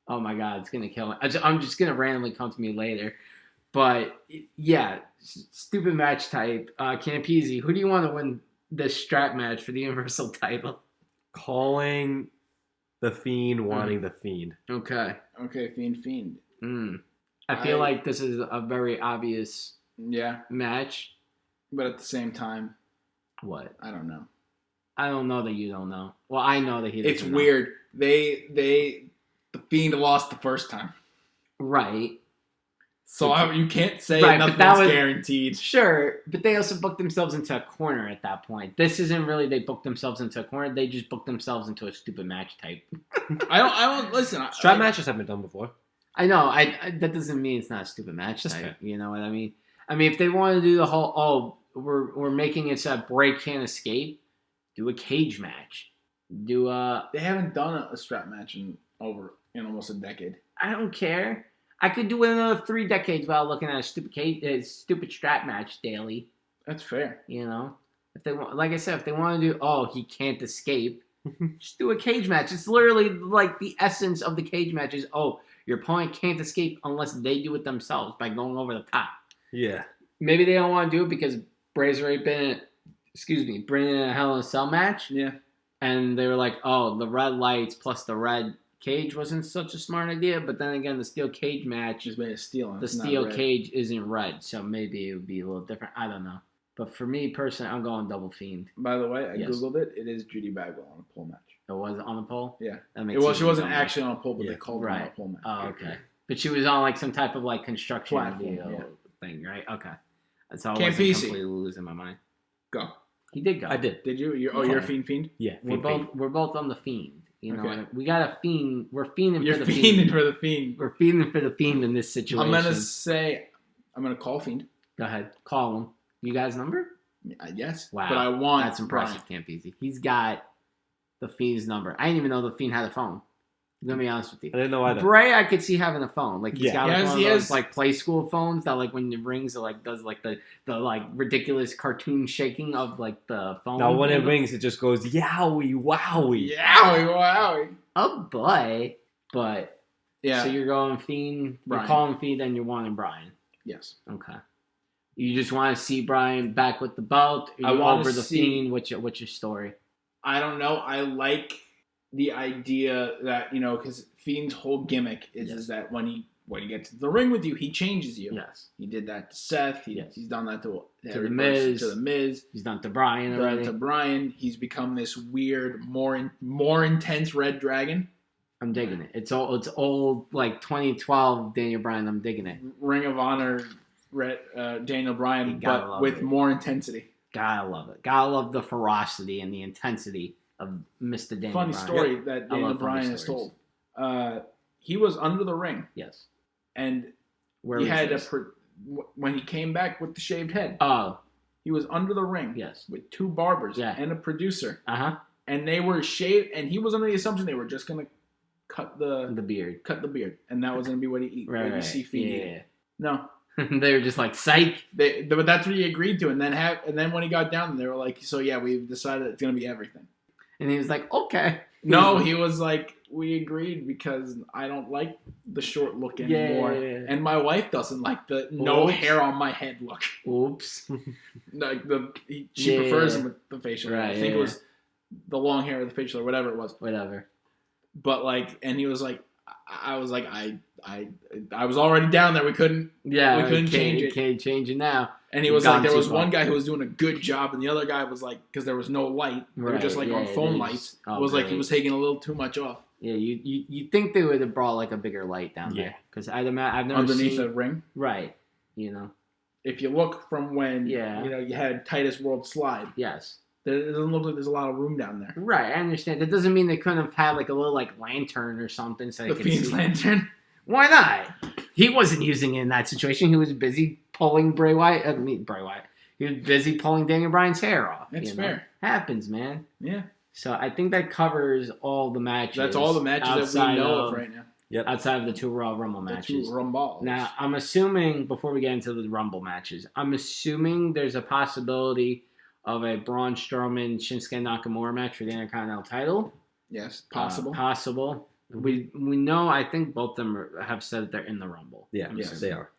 Oh my god, it's gonna kill me. I'm just gonna randomly come to me later. But yeah, stupid match type. Campese, who do you want to win this strap match for the Universal title? Calling the Fiend, wanting the Fiend. Okay. Okay, Fiend. I feel like this is a very obvious match. But at the same time, what? I don't know. I don't know that you don't know. Well, I know that he doesn't It's know. weird. The Fiend lost the first time. Right. So you can't say Right, nothing's but that was guaranteed. Sure, but they also booked themselves into a corner at that point. This isn't really they booked themselves into a corner. They just booked themselves into a stupid match type. I don't listen. Strap matches have been done before. I know. I that doesn't mean it's not a stupid match That's type. fair. You know what I mean? I mean, if they want to do the whole we're making it so that Bray can't escape, do a cage match. Do They haven't done a strap match in almost a decade. I don't care. I could do it another 3 decades while looking at a stupid strap match daily. That's fair. You know, if they want, like I said, if they want to do, he can't escape, just do a cage match. It's literally like the essence of the cage match is, your opponent can't escape unless they do it themselves by going over the top. Yeah. Maybe they don't want to do it because Bray's already been in a Hell in a Cell match. Yeah. And they were like, the red lights plus the red cage wasn't such a smart idea. But then again, the steel cage match, Just made of steel. the steel cage isn't red. So maybe it would be a little different. I don't know. But for me personally, I'm going double Fiend. By the way, I Yes. Googled it. It is Judy Bagwell on a pole match. It was on the pole? Yeah. That makes She sense. wasn't actually on a pole, but Yeah. they called her on a pole match. Oh, okay. But she was on like some type of like construction Platform, deal thing, right? Okay. That's all. I Can't wasn't piece it. completely losing my mind. Go. He did go. I did. Did you? You're a Fiend? Yeah. We're both on the Fiend. You know, Okay. we got a Fiend. We're fiending You're for the fiending Fiend. for the Fiend. We're fiending for the Fiend in this situation. I'm gonna call Fiend. Go ahead, call him. You guys number? Yes. Wow, But I want. that's impressive, Campese. He's got the Fiend's number. I didn't even know the Fiend had a phone. I'm gonna be honest with you. I didn't know either. Bray, I could see having a phone. Like he's Yeah. got like Yes, one he of those has. like play school phones that like when it rings, it like does like the like ridiculous cartoon shaking of like the phone. Now when it handle. rings, it just goes yowie wowie. Yowie. Oh boy! But Yeah. so you're going Fiend. You're Bryan. calling Fiend, and you're wanting Bryan. Yes. Okay. You just want to see Bryan back with the belt. Or I you wanna over the see- Fiend. What's your story? I don't know. I like the idea that because Fiend's whole gimmick is that when he gets to the ring with you, he changes you. Yes. He did that to Seth. Yes. He's done that to The everybody- Miz. To the Miz. He's done to Bryan Done already. to Bryan. He's become this weird, more intense Red Dragon. I'm digging it. It's old like 2012 Daniel Bryan. I'm digging it. Ring of Honor, Daniel You Bryan, gotta but love with it. more intensity. Gotta love it. Gotta love the ferocity and the intensity of Mr. Daniel Funny Bryan. story that I Daniel love funny Bryan has stories. told. He was under the ring, Yes. and Where he was had this? when he came back with the shaved head. Oh, He was under the ring yes. with 2 barbers Yeah. and a producer, Uh-huh. and they were shaved. And he was under the assumption they were just gonna cut the The beard. beard, and that was gonna be what he eat. Right, what you right. see Fiend eat. Yeah. No, They were just like, psych. but that's what he agreed to. And then when he got down, they were like, "So yeah, we've decided it's gonna be everything." And he was like, okay. No, he was like, "We agreed because I don't like the short look anymore, Yeah. and my wife doesn't like the no Oops. hair on my head look. Oops. Like she Yeah. prefers him with the facial hair. Right, I think yeah. it was the long hair or the facial or whatever it was. Whatever. But and he was like, I was like, I was already down there. We couldn't change it. Can't change it now. And he was like, there was one guy who was doing a good job, and the other guy was like, because there was no light, they were just like on phone lights. It was like he was taking a little too much off. Yeah, you think they would have brought like a bigger light down there? Because I've never underneath seen the ring. Right. You know. If you look from when you had Titus World Slide. Yes. It doesn't look like there's a lot of room down there. Right, I understand. That doesn't mean they couldn't have had like a little like lantern or something so they could Phoenix see. Lantern. Why not? He wasn't using it in that situation. He was busy pulling Bray Wyatt. He was busy pulling Daniel Bryan's hair off. That's fair. Happens, man. Yeah. So I think that covers all the matches. That's all the matches that we know of right now. Yep. Outside of the 2 Royal Rumble matches. 2 Rumbles. Now, I'm assuming, before we get into the Rumble matches, I'm assuming there's a possibility of a Braun Strowman Shinsuke Nakamura match for the Intercontinental title. Yes, possible. Possible. We know, I think both of them have said that they're in the Rumble. Yeah, yes, they are.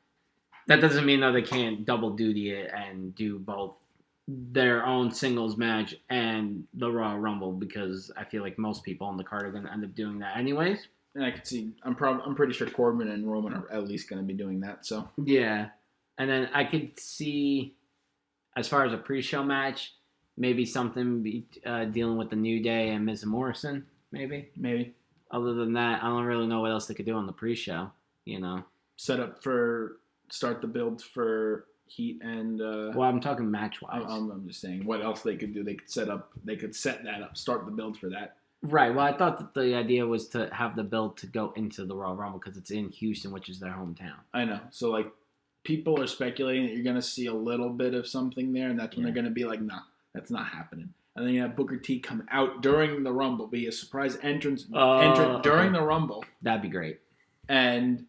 That doesn't mean, though, they can't double duty it and do both their own singles match and the Royal Rumble, because I feel like most people on the card are going to end up doing that anyways. And I could see, I'm pretty sure Corbin and Roman are at least going to be doing that. So yeah, and then I could see, as far as a pre-show match, maybe something dealing with the New Day and Miz and Morrison, maybe. Other than that, I don't really know what else they could do on the pre-show. You know, start the build for Heat and. Well, I'm talking match-wise. I'm just saying what else they could do. They could set that up, start the build for that. Right. Well, I thought that the idea was to have the build to go into the Royal Rumble because it's in Houston, which is their hometown. I know. So, like, people are speculating that you're going to see a little bit of something there, and that's when they're going to be like, nah, that's not happening. And then you have Booker T come out during the Rumble, be a surprise entrant during the Rumble. That'd be great. And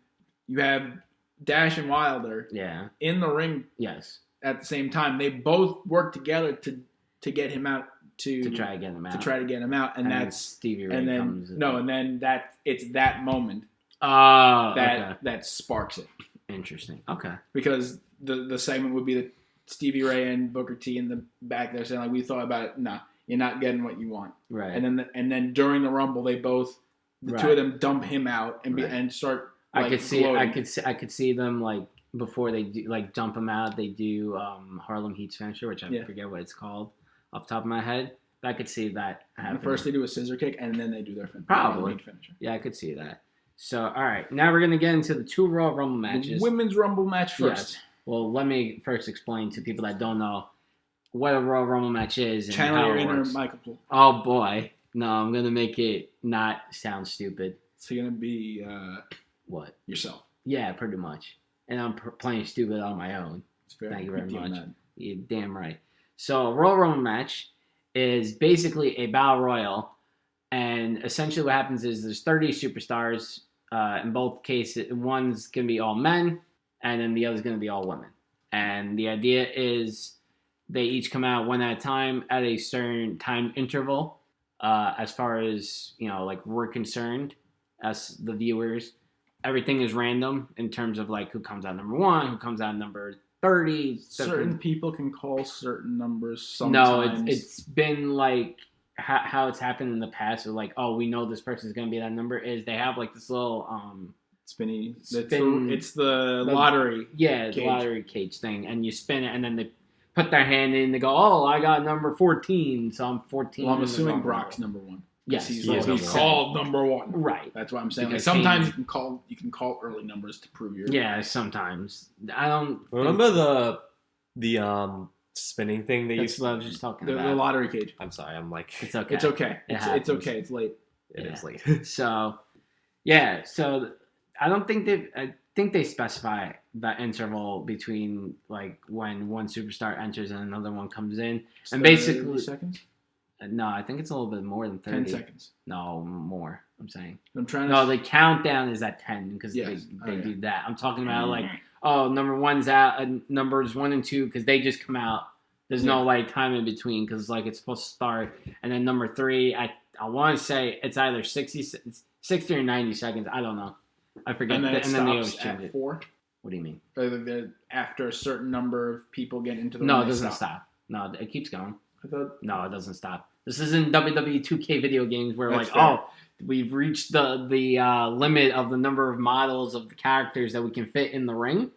you have Dash and Wilder in the ring at the same time. They both work together to get him out. To try to get him out. And that's Stevie Ray it's that moment that sparks it. Interesting. Okay. Because the segment would be that Stevie Ray and Booker T in the back there saying, like, we thought about it. Nah, you're not getting what you want. Right. And then during the Rumble, they both two of them dump him out and start. Like, I could see them, like, before they do, like, dump him out. They do Harlem Heat's finisher, which I forget what it's called off the top of my head. But I could see that happening. First they do a scissor kick, and then they do their finisher. Probably. Yeah, I could see that. So, all right. Now we're going to get into the 2 Royal Rumble matches. The Women's Rumble match first. Yes. Well, let me first explain to people that don't know what a Royal Rumble match is and Channel how your it inner works. Michael. Oh, boy. No, I'm going to make it not sound stupid. It's going to be... what? Yourself. Yeah, pretty much. And I'm playing stupid on my own. It's fair. Thank you very much. You're damn right. So, a Royal Rumble match is basically a battle royal, and essentially what happens is there's 30 superstars. In both cases, one's going to be all men, and then the other's going to be all women. And the idea is they each come out one at a time at a certain time interval. As far as, like, we're concerned, as the viewers, everything is random in terms of, like, who comes out number 1, who comes out number 30. Certain people can call certain numbers sometimes. No, it's been like how it's happened in the past. Like, oh, we know this person's going to be that number. Is they have like this little spinny. It's the lottery. Yeah, the lottery cage thing, and you spin it, and then they put their hand in. They go, oh, I got number 14, so I'm 14. Well, I'm assuming Brock's number 1. Yes, he's called number 1. Right. That's what I'm saying. Like, sometimes you can call early numbers to prove your. Yeah, sometimes I don't remember the spinning thing that that's what I was just talking about. The lottery cage. I'm sorry. I'm like, it's okay. It's okay. It's okay. It's late. It is late. So, yeah. So I don't think I think they specify that interval between, like, when one superstar enters and another one comes in, and basically seconds. No, I think it's a little bit more than 30. 10 seconds. No, more. I'm saying. I'm trying to. No, the countdown is at 10 because they do that. I'm talking about, like, number 1's out, numbers 1 and 2 because they just come out. There's no, like, time in between because, like, it's supposed to start, and then number 3, I want to say it's either 60 or 90 seconds. I don't know. I forget. And then it and then they stops always change at it. 4. What do you mean? After a certain number of people get into the No, it doesn't stop. No, it keeps going. I thought. No, it doesn't stop. This isn't WWE 2K video games where, That's like, fair. we've reached the limit of the number of models of the characters that we can fit in the ring.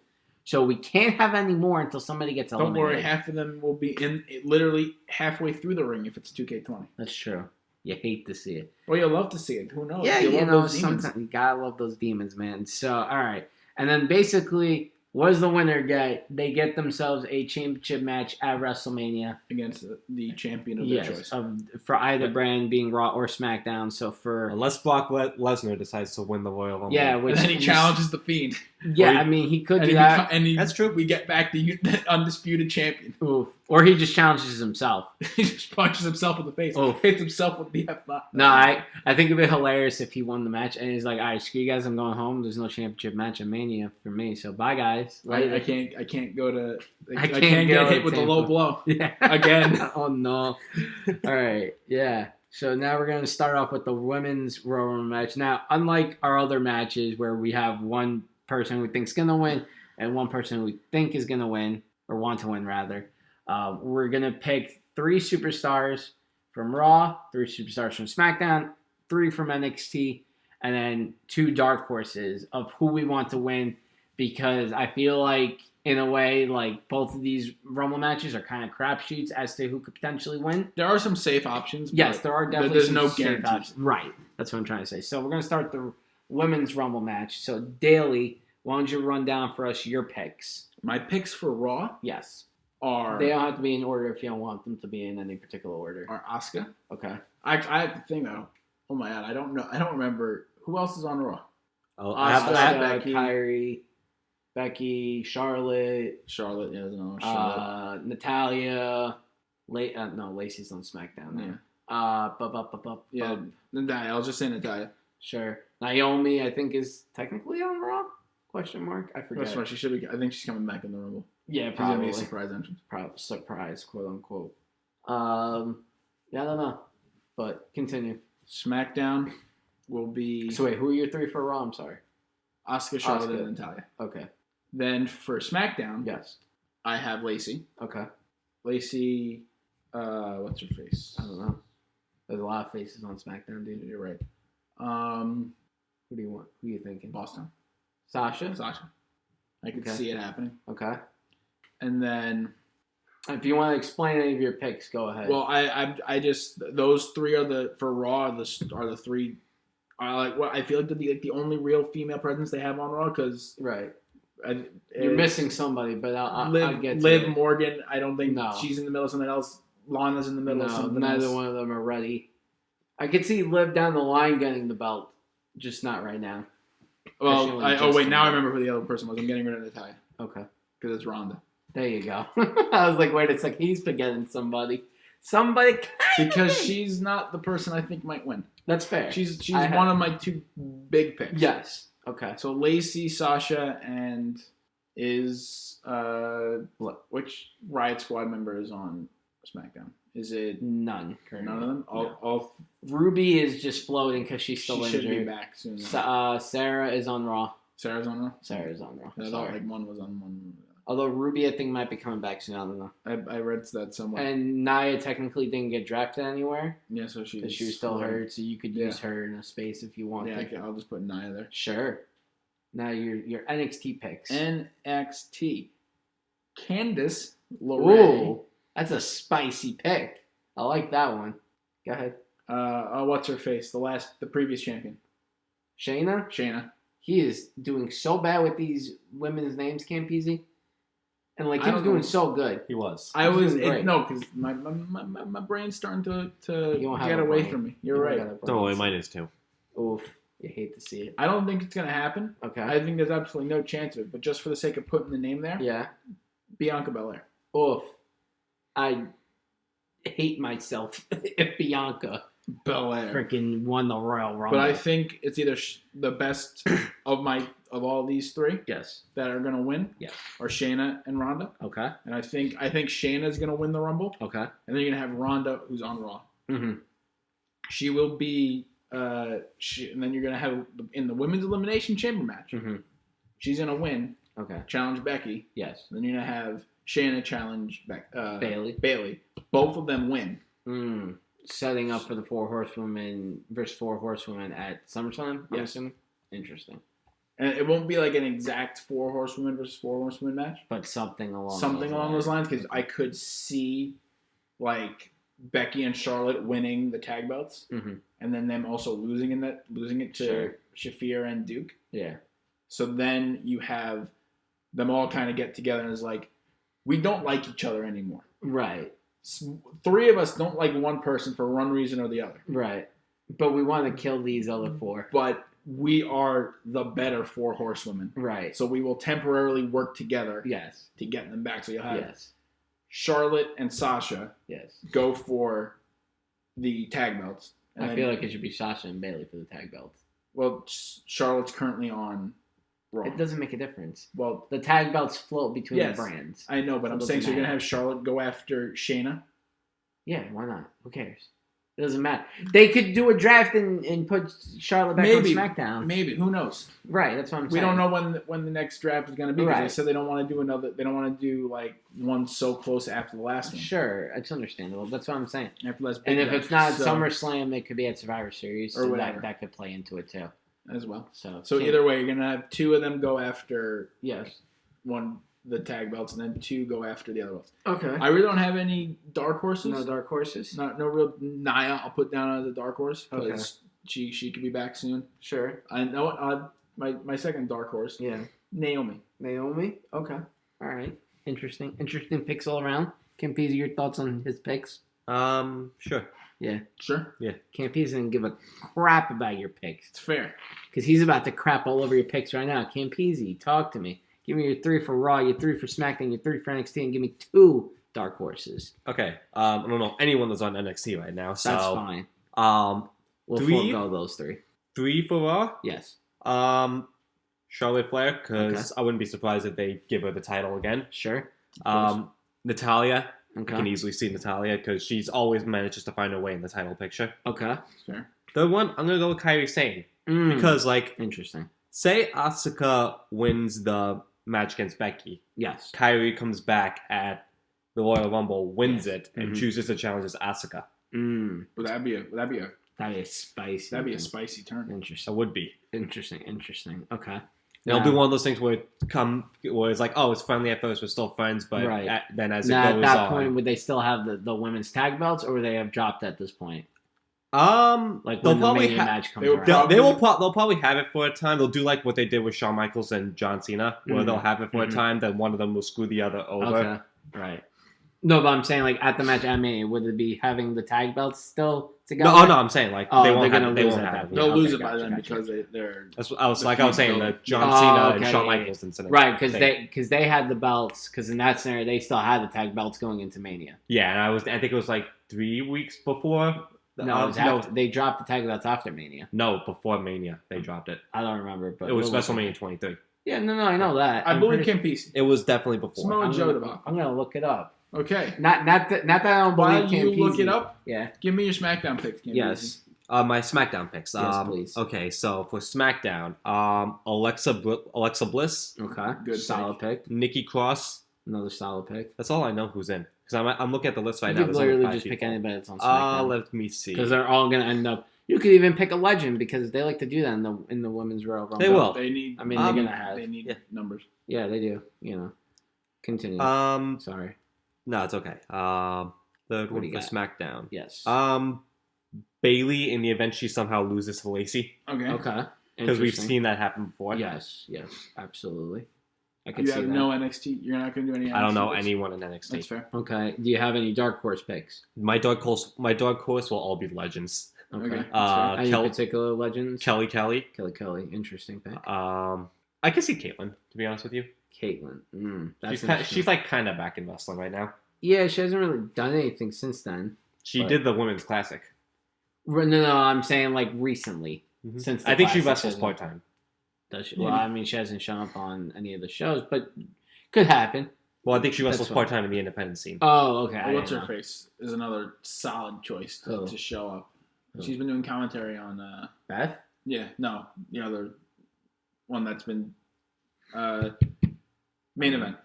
So we can't have any more until somebody gets Don't eliminated. worry, half of them will be in literally halfway through the ring if it's 2K20. That's true. You hate to see it. Well, you'll love to see it. Who knows? Yeah, You'll you love know, those demons. sometimes you gotta love those demons, man. So, all right. And then basically, what does the winner get? They get themselves a championship match at WrestleMania. Against the champion of their Yes, choice. for either brand being Raw or SmackDown. So for Unless Brock Lesnar decides to win the Royal Rumble. yeah, And which then he challenges the Fiend. Yeah, Or he- I mean he could And, do he that. That's true. We get back the undisputed champion. Oof. Or he just challenges himself. He just punches himself in the face. Oh. Hits himself with the F5. No, I think it'd be hilarious if he won the match and he's like, all right, screw you guys, I'm going home. There's no championship match at Mania for me, so bye guys. I can't go to. I can't can't go get hit to with the Tampa. low blow. Yeah. Again. Oh no. All right. Yeah. So now we're going to start off with the women's Royal Rumble match. Now, unlike our other matches where we have one person we think's going to win and one person we think is going to win, or want to win rather, we're going to pick 3 superstars from Raw, 3 superstars from SmackDown, 3 from NXT, and then 2 dark horses of who we want to win, because I feel like, in a way, like both of these Rumble matches are kind of crapshoots as to who could potentially win. There are some safe options. Yes, but there are definitely there's some no safe guarantees. options. Right. That's what I'm trying to say. So we're going to start the women's Rumble match. So, Daly, why don't you run down for us your picks? My picks for Raw Yes. are They don't have to be in order if you don't want them to be in any particular order. Asuka. Okay. I have to think though. Oh my god, I don't know. I don't remember who else is on Raw. Oh, I have- Asuka, Becky. Kyrie, Charlotte, Charlotte. Yeah, no, Charlotte. Natalia, Lacey's on SmackDown now. Yeah, Natalia. I was just saying Natalia. Sure. Naomi, I think, is technically on Raw? Question mark? I forget. That's right. She should be. I think she's coming back in the Rumble. Yeah, She's gonna be probably. a surprise entrance. Surprise, quote unquote. Yeah, I don't know. But continue. SmackDown will be So wait, who are your 3 for Raw? I'm sorry. Asuka, Charlotte, Asuka. and Natalia. Okay. Then for SmackDown, Yes. I have Lacey. Okay. Lacey, what's her face? I don't know. There's a lot of faces on SmackDown, dude. You're right. Who do you want? Who are you thinking? Boston. Sasha? Sasha. I could Okay. see it happening. Okay. And then, If you want to explain any of your picks, go ahead. well, I just those 3 are the for Raw are the 3. Are like what I feel like the only real female presence they have on Raw because right. You're missing somebody, but I'll get to Liv it. Morgan. I don't think No. she's in the middle of something else. Lana's in the middle of No, something neither else. one of them are ready. I could see Liv down the line getting the belt, just not right now. Well, Especially oh just wait, now I in the- remember who the other person was. I'm getting rid of Natalia Okay. because it's Ronda. There you go. I was like, wait a second, he's forgetting somebody. Somebody. Because she's not the person I think might win. That's fair. She's I have- one of my 2 big picks. Yes. Okay. So Lacey, Sasha, and is which Riot Squad member is on SmackDown? Is it None. Currently. none of them? All Ruby is just floating because she's still she should be injured. back soon. Sarah is on Raw. Sarah's on Raw. Sarah's on Raw. I thought Sorry. like one was on one. Although Ruby, I think, might be coming back soon. I don't know. I read that somewhere. And Nia technically didn't get drafted anywhere Yeah, so because she was still hurt, so you could use her in a space if you wanted. Yeah, I'll just put Nia there. Sure. Now your NXT picks. NXT. Candice LeRae. Ooh, that's a spicy pick. I like that one. Go ahead. What's her face? The previous champion, Shayna, Shayna. he is doing so bad with these women's names, Campese. And like I he was don't doing know. so good. He was. I was doing great. no, because my brain's starting to You don't have get a away brain. from me. You You're don't right. got a brain. Don't worry, mine is too. Oof, you hate to see it. I don't think it's gonna happen. Okay. I think there's absolutely no chance of it. But just for the sake of putting the name there, Yeah. Bianca Belair. Oof. I hate myself if Bianca Belair. freaking won the Royal Rumble. But I think it's either the best of all these 3 yes. that are gonna win, Yes. or Shayna and Ronda. Okay. And I think Shayna's gonna win the Rumble, Okay. and then you're gonna have Ronda, who's on Raw. Mm-hmm. She will be. And then you're gonna have in the women's elimination chamber match. Mm-hmm. She's gonna win, Okay. challenge Becky. Yes. Then you're gonna have Shayna challenge Bailey. Bailey. Both of them win. Mm. setting up for the 4 horsewomen versus 4 horsewomen at SummerSlam. I'm Yes. assuming. Interesting, And it won't be like an exact 4 horsewomen versus 4 horsewomen match. but something along Those lines, because I could see like Becky and Charlotte winning the tag belts, Mm-hmm. and then them also losing it to Sure. Shafir and Duke. Yeah. So then you have them all kind of get together and it's like, we don't like each other anymore. Right. 3 of us don't like one person for one reason or the other. Right. But we want to kill these other 4. But we are the better 4 horsewomen. Right. So we will temporarily work together Yes. to get them back. So you'll have Yes. Charlotte and Sasha Yes. go for the tag belts. And I then- feel like it should be Sasha and Bailey for the tag belts. well, Charlotte's currently on Raw. It doesn't make a difference. Well, The tag belts float between Yes. the brands. I know, but So I'm it saying so doesn't you're gonna matter. have Charlotte go after Shayna. Yeah, why not? Who cares? It doesn't matter. They could do a draft and put Charlotte back Maybe. on SmackDown. Maybe, who knows? Right, that's what I'm We saying. don't know when the next draft is gonna be. 'Cause They Right. said they don't want to do another. They don't want to do like one so close after the last one. Sure, it's understandable. That's what I'm saying. After the last And big if draft. it's not So- SummerSlam, it could be at Survivor Series. Or so whatever. that could play into it too. as well. So So can't- either way, you're gonna have 2 of them go after yes. the tag belts, and then 2 go after the other belts. Okay. I really don't have any dark horses. No dark horses. No real Nia. I'll put down as a dark horse Okay. because she could be back soon. Sure. I know. My second dark horse, Yeah. Naomi. Naomi. Okay. All right. Interesting picks all around. Campese, your thoughts on his picks? Sure. Yeah. Sure, Campese didn't give a crap about your picks it's fair. because he's about to crap all over your picks right now. Campese, talk to me. Give me your 3 for Raw, your 3 for SmackDown, your 3 for NXT, and give me 2 dark horses. Okay. I don't know anyone that's on NXT right now, so That's fine. We'll 3? forego those 3. 3 for Raw. Yes. Charlotte Flair, because I wouldn't be surprised if they give her the title again. Sure. Of course. Natalia, I Okay. can easily see Natalia because she's always manages to find her way in the title picture. Okay. It's fair. Third one, I'm gonna go with Kairi Sane because, like, Interesting. say Asuka wins the match against Becky, Yes. Kairi comes back at the Royal Rumble, wins it, and Mhm. chooses to challenge Asuka. But that'd be a That'd be a spicy. spicy turn. Interesting. That would be. Interesting. Okay. They'll Now- do one of those things where it's like, oh, it's friendly at first, we're still friends, but Right. then as Now, it at goes that on, point, would they still have the women's tag belts, or would they have dropped at this point? Like they'll when the probably Mania match comes they will around. they'll probably have it for a time. They'll do like what they did with Shawn Michaels and John Cena, where Mhm. they'll have it for Mhm. a time, then one of them will screw the other over. Okay. Right. No, but I'm saying like at the match at Mania, would it be having the tag belts still together? No, I'm saying like Oh, they they're won't gonna have it. They lose won't at have that it. They'll Okay, lose it by gotcha, then gotcha. because they're. That's what the I was saying feud the go- John Oh, Cena okay, and Shawn yeah, Michaels incident. Right, thing. because they had the belts. Because in that scenario, they still had the tag belts going into Mania. Yeah, and I think it was like 3 weeks before. No, it was after, they dropped the tag belts after Mania. no, before Mania they dropped it. I don't remember, but It was we'll look WrestleMania at 23. it. Yeah, no, I know that. I I'm believe pretty- Kim Peace. It was definitely before. Smell I'm and Joe gonna, Dabak. I'm gonna look it up. Okay. Not that I don't While believe you look Campese. it up, Yeah. give me your SmackDown picks. Kim Yes. My SmackDown picks. Yes, please. Okay, so for SmackDown, Alexa Bliss, Okay. Good Solid pick. Nikki Cross. Another solid pick. That's all I know who's in. Because I'm looking at the list right You now. could There's only literally 5 just pick people. anybody that's on SmackDown. Let me see. Because they're all gonna end up. You could even pick a legend because they like to do that in the women's Royal Rumble. They will. They need. I mean, they're gonna have. They need Yeah. numbers. Yeah, they do. Continue. Sorry. No, it's okay. Third What do one you for got? SmackDown. Yes. Bailey in the event she somehow loses to Lacey. Okay. Okay. Because we've Interesting. seen that happen before. Yes, absolutely. I could You see have that. no NXT. You're not going to do any. I don't NXT know picks? anyone in NXT. That's fair. Okay. Do you have any dark horse picks? My dark horse will all be legends. Okay. Okay. that's Uh, fair. Any Kel- particular legends? Kelly. Kelly. Interesting pick. I can see Caitlyn, to be honest with you. Caitlyn. That's She's interesting. like kind of back in wrestling right now. Yeah, she hasn't really done anything since then. She But- did the women's classic. No, I'm saying like recently. Mhm. Since the I think she classic, wrestles hasn't- part time. Does she? Yeah. Well, I mean, she hasn't shown up on any of the shows, but could happen. Well, I think she wrestles That's part time in the independent scene. Oh, okay. Well, what's didn't her know. face is another solid choice Who? to show up. Who? She's been doing commentary on. Beth? Yeah, no, the other one that's been main event.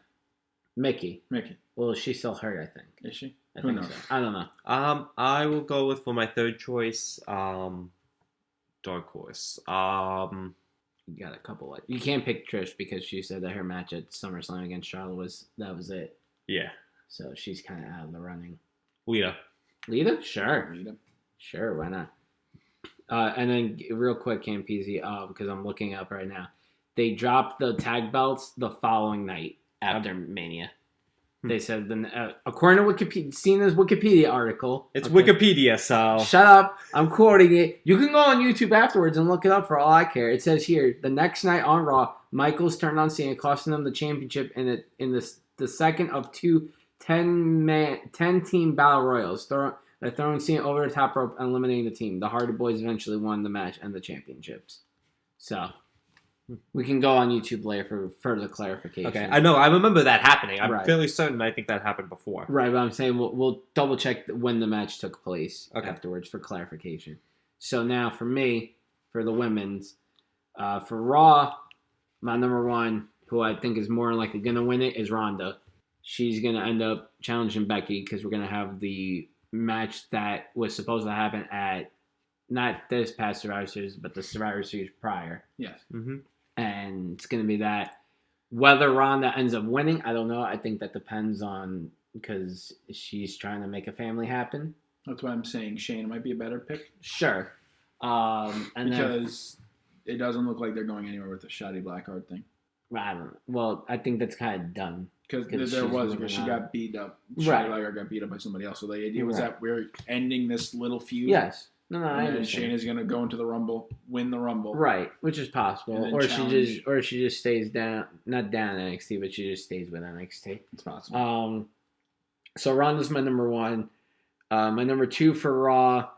Mickey. Mickey, Well, she's still hurt, I think. is she? I Who think knows? so. I don't know. I will go with for my third choice. Dark Horse. You got a couple. You can't pick Trish because she said that her match at SummerSlam against Charlotte was it. Yeah. So she's kind of out of the running. Lita. Lita? Sure. Rita. Sure, why not? And then real quick, Campese, because I'm looking up right now. They dropped the tag belts the following night after Mania. They said, according to Wikipedia, Cena's Wikipedia article. It's okay. Wikipedia, so. Shut up. I'm quoting it. You can go on YouTube afterwards and look it up for all I care. It says here, the next night on Raw, Michaels turned on Cena, costing them the championship in the second of two 10-team battle royals. They're throwing Cena over the top rope and eliminating the team. The Hardy Boys eventually won the match and the championships. So, we can go on YouTube later for further clarification. Okay, I know. I remember that happening. I'm Right. fairly certain I think that happened before. Right, but I'm saying we'll double check when the match took place afterwards for clarification. So now for me, for the women's, for Raw, my number one, who I think is more likely going to win it, is Ronda. She's going to end up challenging Becky because we're going to have the match that was supposed to happen at not this past Survivor Series, but the Survivor Series prior. Yes. Mm-hmm. And it's going to be that. Whether Ronda ends up winning, I don't know. I think that depends on, because she's trying to make a family happen. That's why I'm saying Shayna might be a better pick. Sure. And Because it doesn't look like they're going anywhere with the Shotty Blackheart thing. then, I don't know. Well, I think that's kind of done. Because 'Cause there she's was, moving because she on. got beat up. Right. Shotty Blackheart got beat up by somebody else. So the idea was Right. that we're ending this little feud. Yes. No, I And then understand. Shayna's going to go into the Rumble, win the Rumble. Right, which is And possible, then or challenge- she just stays down, not down in NXT, but she just stays with NXT. It's possible. So Ronda's my number one. My number two for Raw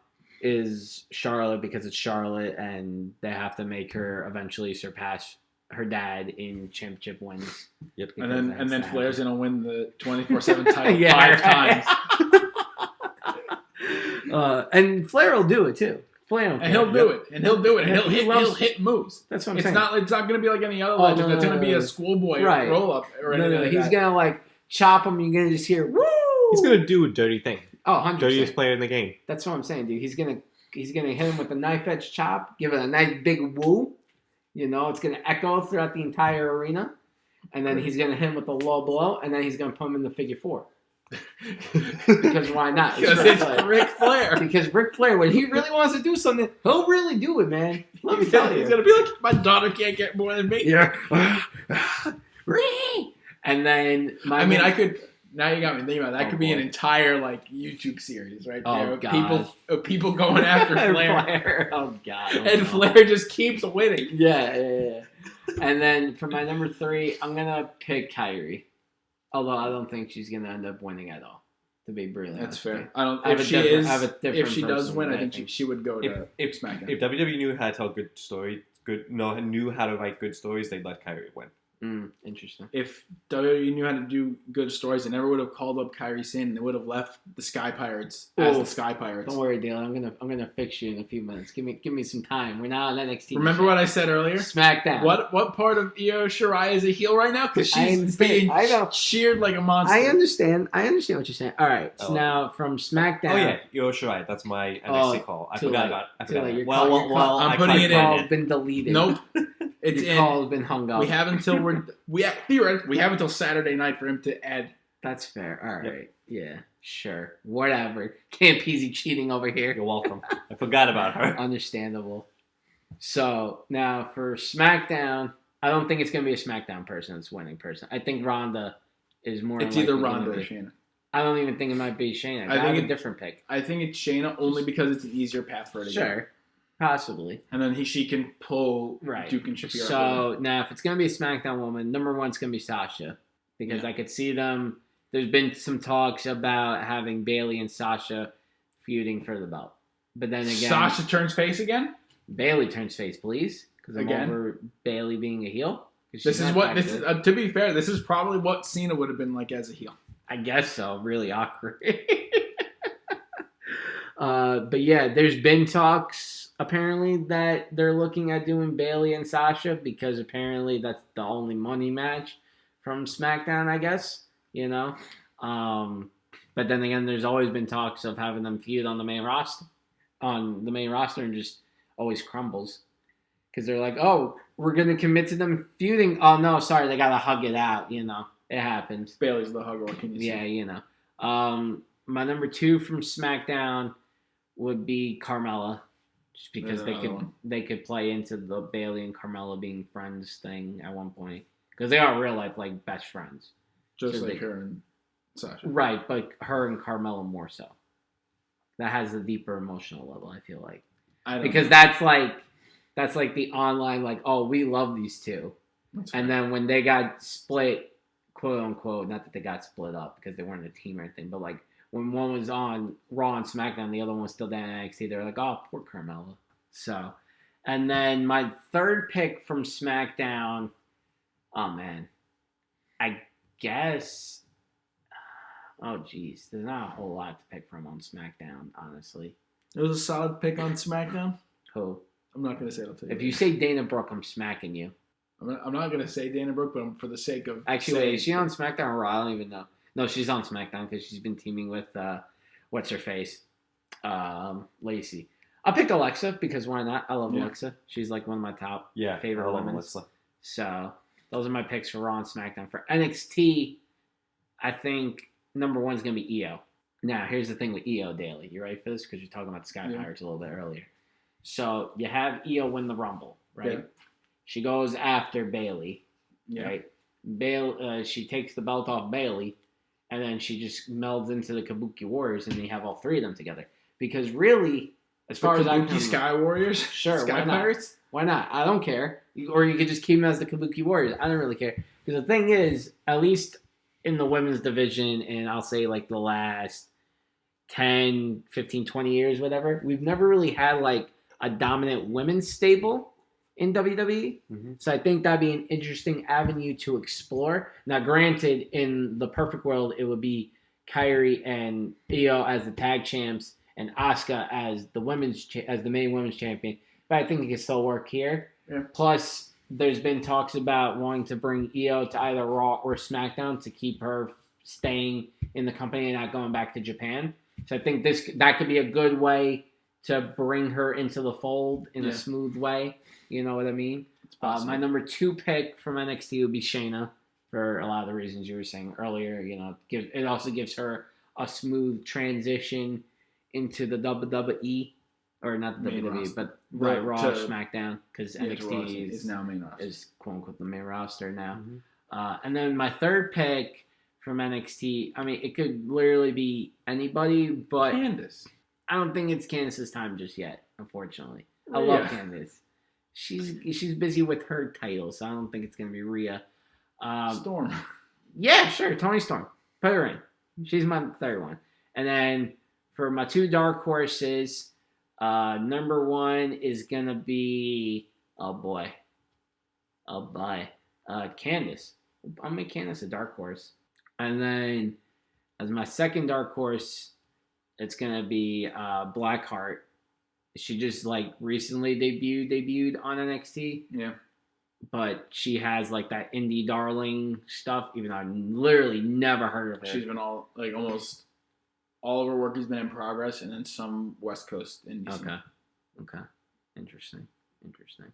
is Charlotte because it's Charlotte, and they have to make her eventually surpass her dad in championship wins. Yep. and then Because that's Flair's the going to win the 24/7 title Yeah, 5 right. times. And Flair will do it too. Flair don't And care. he'll do it. And he'll do it. And He he'll loves- hit moves. That's what I'm It's saying. not going to be like any other Oh, legend. no, That's no, going to no, be a no. schoolboy Right. roll up or anything like He's that. gonna like chop him. You're gonna just hear woo. He's going to do a dirty thing. Oh, 100%. Dirtiest player in the game. That's what I'm saying, dude. He's gonna hit him with a knife edge chop, give it a nice big woo. You know, it's gonna echo throughout the entire arena, and then he's gonna hit him with a low blow, and then he's gonna put him in the figure four. Because why not? Because Ric it's Flair. Ric Flair. Because Ric Flair, when he really wants to do something, he'll really do it, man. Let me tell you. He's going to be like, my daughter can't get more than me. Yeah. And then I could. Now you got me thinking about it. That Oh, could be an boy. entire YouTube series right Oh, there. Of God. people going after Flair. Oh God. And Flair just keeps winning. Yeah. And then for my number 3, I'm gonna pick Kyrie. Although I don't think she's gonna end up winning at all. To be brutally That's honest with fair. I don't. I have If a she different- is, I have a different if she does person win, that I I think think. she would go to If SmackDown. WWE knew how to tell good story, knew how to write good stories, they'd let Kyrie win. Interesting. If WWE knew how to do good stories, they never would have called up Kyrie Sane. They would have left the Sky Pirates as Ooh. the Sky Pirates. Don't worry, Dylan. I'm gonna fix you in a few minutes. Give me some time. We're not on NXT. Remember what I said earlier? SmackDown. What part of Io Shirai is a heel right now? Because I she's understand. being I know. cheered like a monster. I understand what you're saying. All right. So Oh. now from SmackDown. Oh yeah, you're sure right. That's my NXT call. I too forgot late. about. I Too forgot. late. About. Your Well, call- well, I'm I putting kinda it Your in. call's did. been deleted. Nope. It's Your in. call has been hung up. We have until theoretically we have until Saturday night for him to add. That's fair. All Yep. right. Yeah. Sure. Whatever. Campese cheating over here. You're welcome. I forgot about her. Understandable. So now for SmackDown, I don't think it's gonna be a SmackDown person that's winning person. I think Ronda is more. It's either likely Ronda gonna or be. Shayna. I don't even think it might be Shayna. I I think have a it- different pick. I think it's Shayna only because it's an easier path for her to get. Sure. Possibly. And then she can pull Right. Duke and Shafir. So now, if it's gonna be a SmackDown woman, number one's gonna be Sasha, because Yeah. I could see them. There's been some talks about having Bailey and Sasha feuding for the belt, but then again, Sasha turns face again. Bailey turns face, please, because I'm Again? over Bailey being a heel. 'Cause This she's is not what that this good. is. To be fair, this is probably what Cena would have been like as a heel. I guess so. Really awkward. But yeah, there's been talks apparently that they're looking at doing Bailey and Sasha because apparently that's the only money match from SmackDown, I guess. You know, But then again, there's always been talks of having them feud on the main roster, and just always crumbles. Because they're like, oh, we're going to commit to them feuding. Oh, no, sorry, they got to hug it out, It happens. Bailey's the hugger, what can you say? Yeah, my number 2 from SmackDown would be Carmella. Just because they could play into the Bailey and Carmella being friends thing at one point. Because they are real life, like, best friends. Just so like her and Sasha. Right, but her and Carmella more so. That has a deeper emotional level, I feel like. Because that's like the online, like, oh, we love these two. And then when they got split, quote unquote, not that they got split up because they weren't a team or anything, but like when one was on Raw and SmackDown, the other one was still down in NXT, they were like, oh, poor Carmella. So, and then my third pick from SmackDown, oh man, I guess, oh geez, there's not a whole lot to pick from on SmackDown, honestly. It was a solid pick on SmackDown. Who? I'm not going to say it. I'll tell you. If you say Dana Brooke, I'm smacking you. I'm not going to say Dana Brooke, but for the sake of actually, wait, is she on SmackDown or Raw? I don't even know. No, she's on SmackDown because she's been teaming with what's her face, Lacey. I'll pick Alexa because why not? I love Alexa. She's like one of my top favorite women. So those are my picks for Raw and SmackDown. For NXT, I think number 1 is going to be Io. Now, here's the thing with Io Daily. You ready for this? Because you're talking about the Sky Pirates a little bit earlier. So you have Io win the Rumble, right? Yeah. She goes after Bailey, right? She takes the belt off Bailey, and then she just melds into the Kabuki Warriors, and they have all 3 of them together. Because really, as far as I'm concerned, Sky Warriors, sure, Sky why not? Pirates, why not? I don't care. Or you could just keep them as the Kabuki Warriors. I don't really care. Because the thing is, at least in the women's division, and I'll say like the last 10, 15, 20 years, whatever, we've never really had like a dominant women's stable in WWE. Mm-hmm. So I think that'd be an interesting avenue to explore. Now, granted, in the perfect world, it would be Kairi and Io as the tag champs and Asuka as the main women's champion. But I think it can still work here. Yeah. Plus, there's been talks about wanting to bring Io to either Raw or SmackDown to keep her staying in the company and not going back to Japan. So I think that could be a good way to bring her into the fold in a smooth way. You know what I mean? My number 2 pick from NXT would be Shayna for a lot of the reasons you were saying earlier. It also gives her a smooth transition into the WWE, or not the WWE, roster. But Raw, SmackDown, because NXT is now main roster. Is quote unquote the main roster now. Mm-hmm. And then my third pick from NXT, I mean, it could literally be anybody, but Candice. I don't think it's Candice's time just yet, unfortunately. I love Candice. She's busy with her title, so I don't think it's going to be Rhea. Storm. Yeah, sure. Toni Storm. Put her in. She's my third one. And then for my 2 dark horses, number 1 is going to be, Candice. I'll make Candice a dark horse. And then as my second dark horse, it's going to be Blackheart. She just recently debuted on NXT. Yeah. But she has that indie darling stuff, even though I've literally never heard of her. She's been almost all of her work has been in Progress and then some West Coast indie. Okay. Interesting.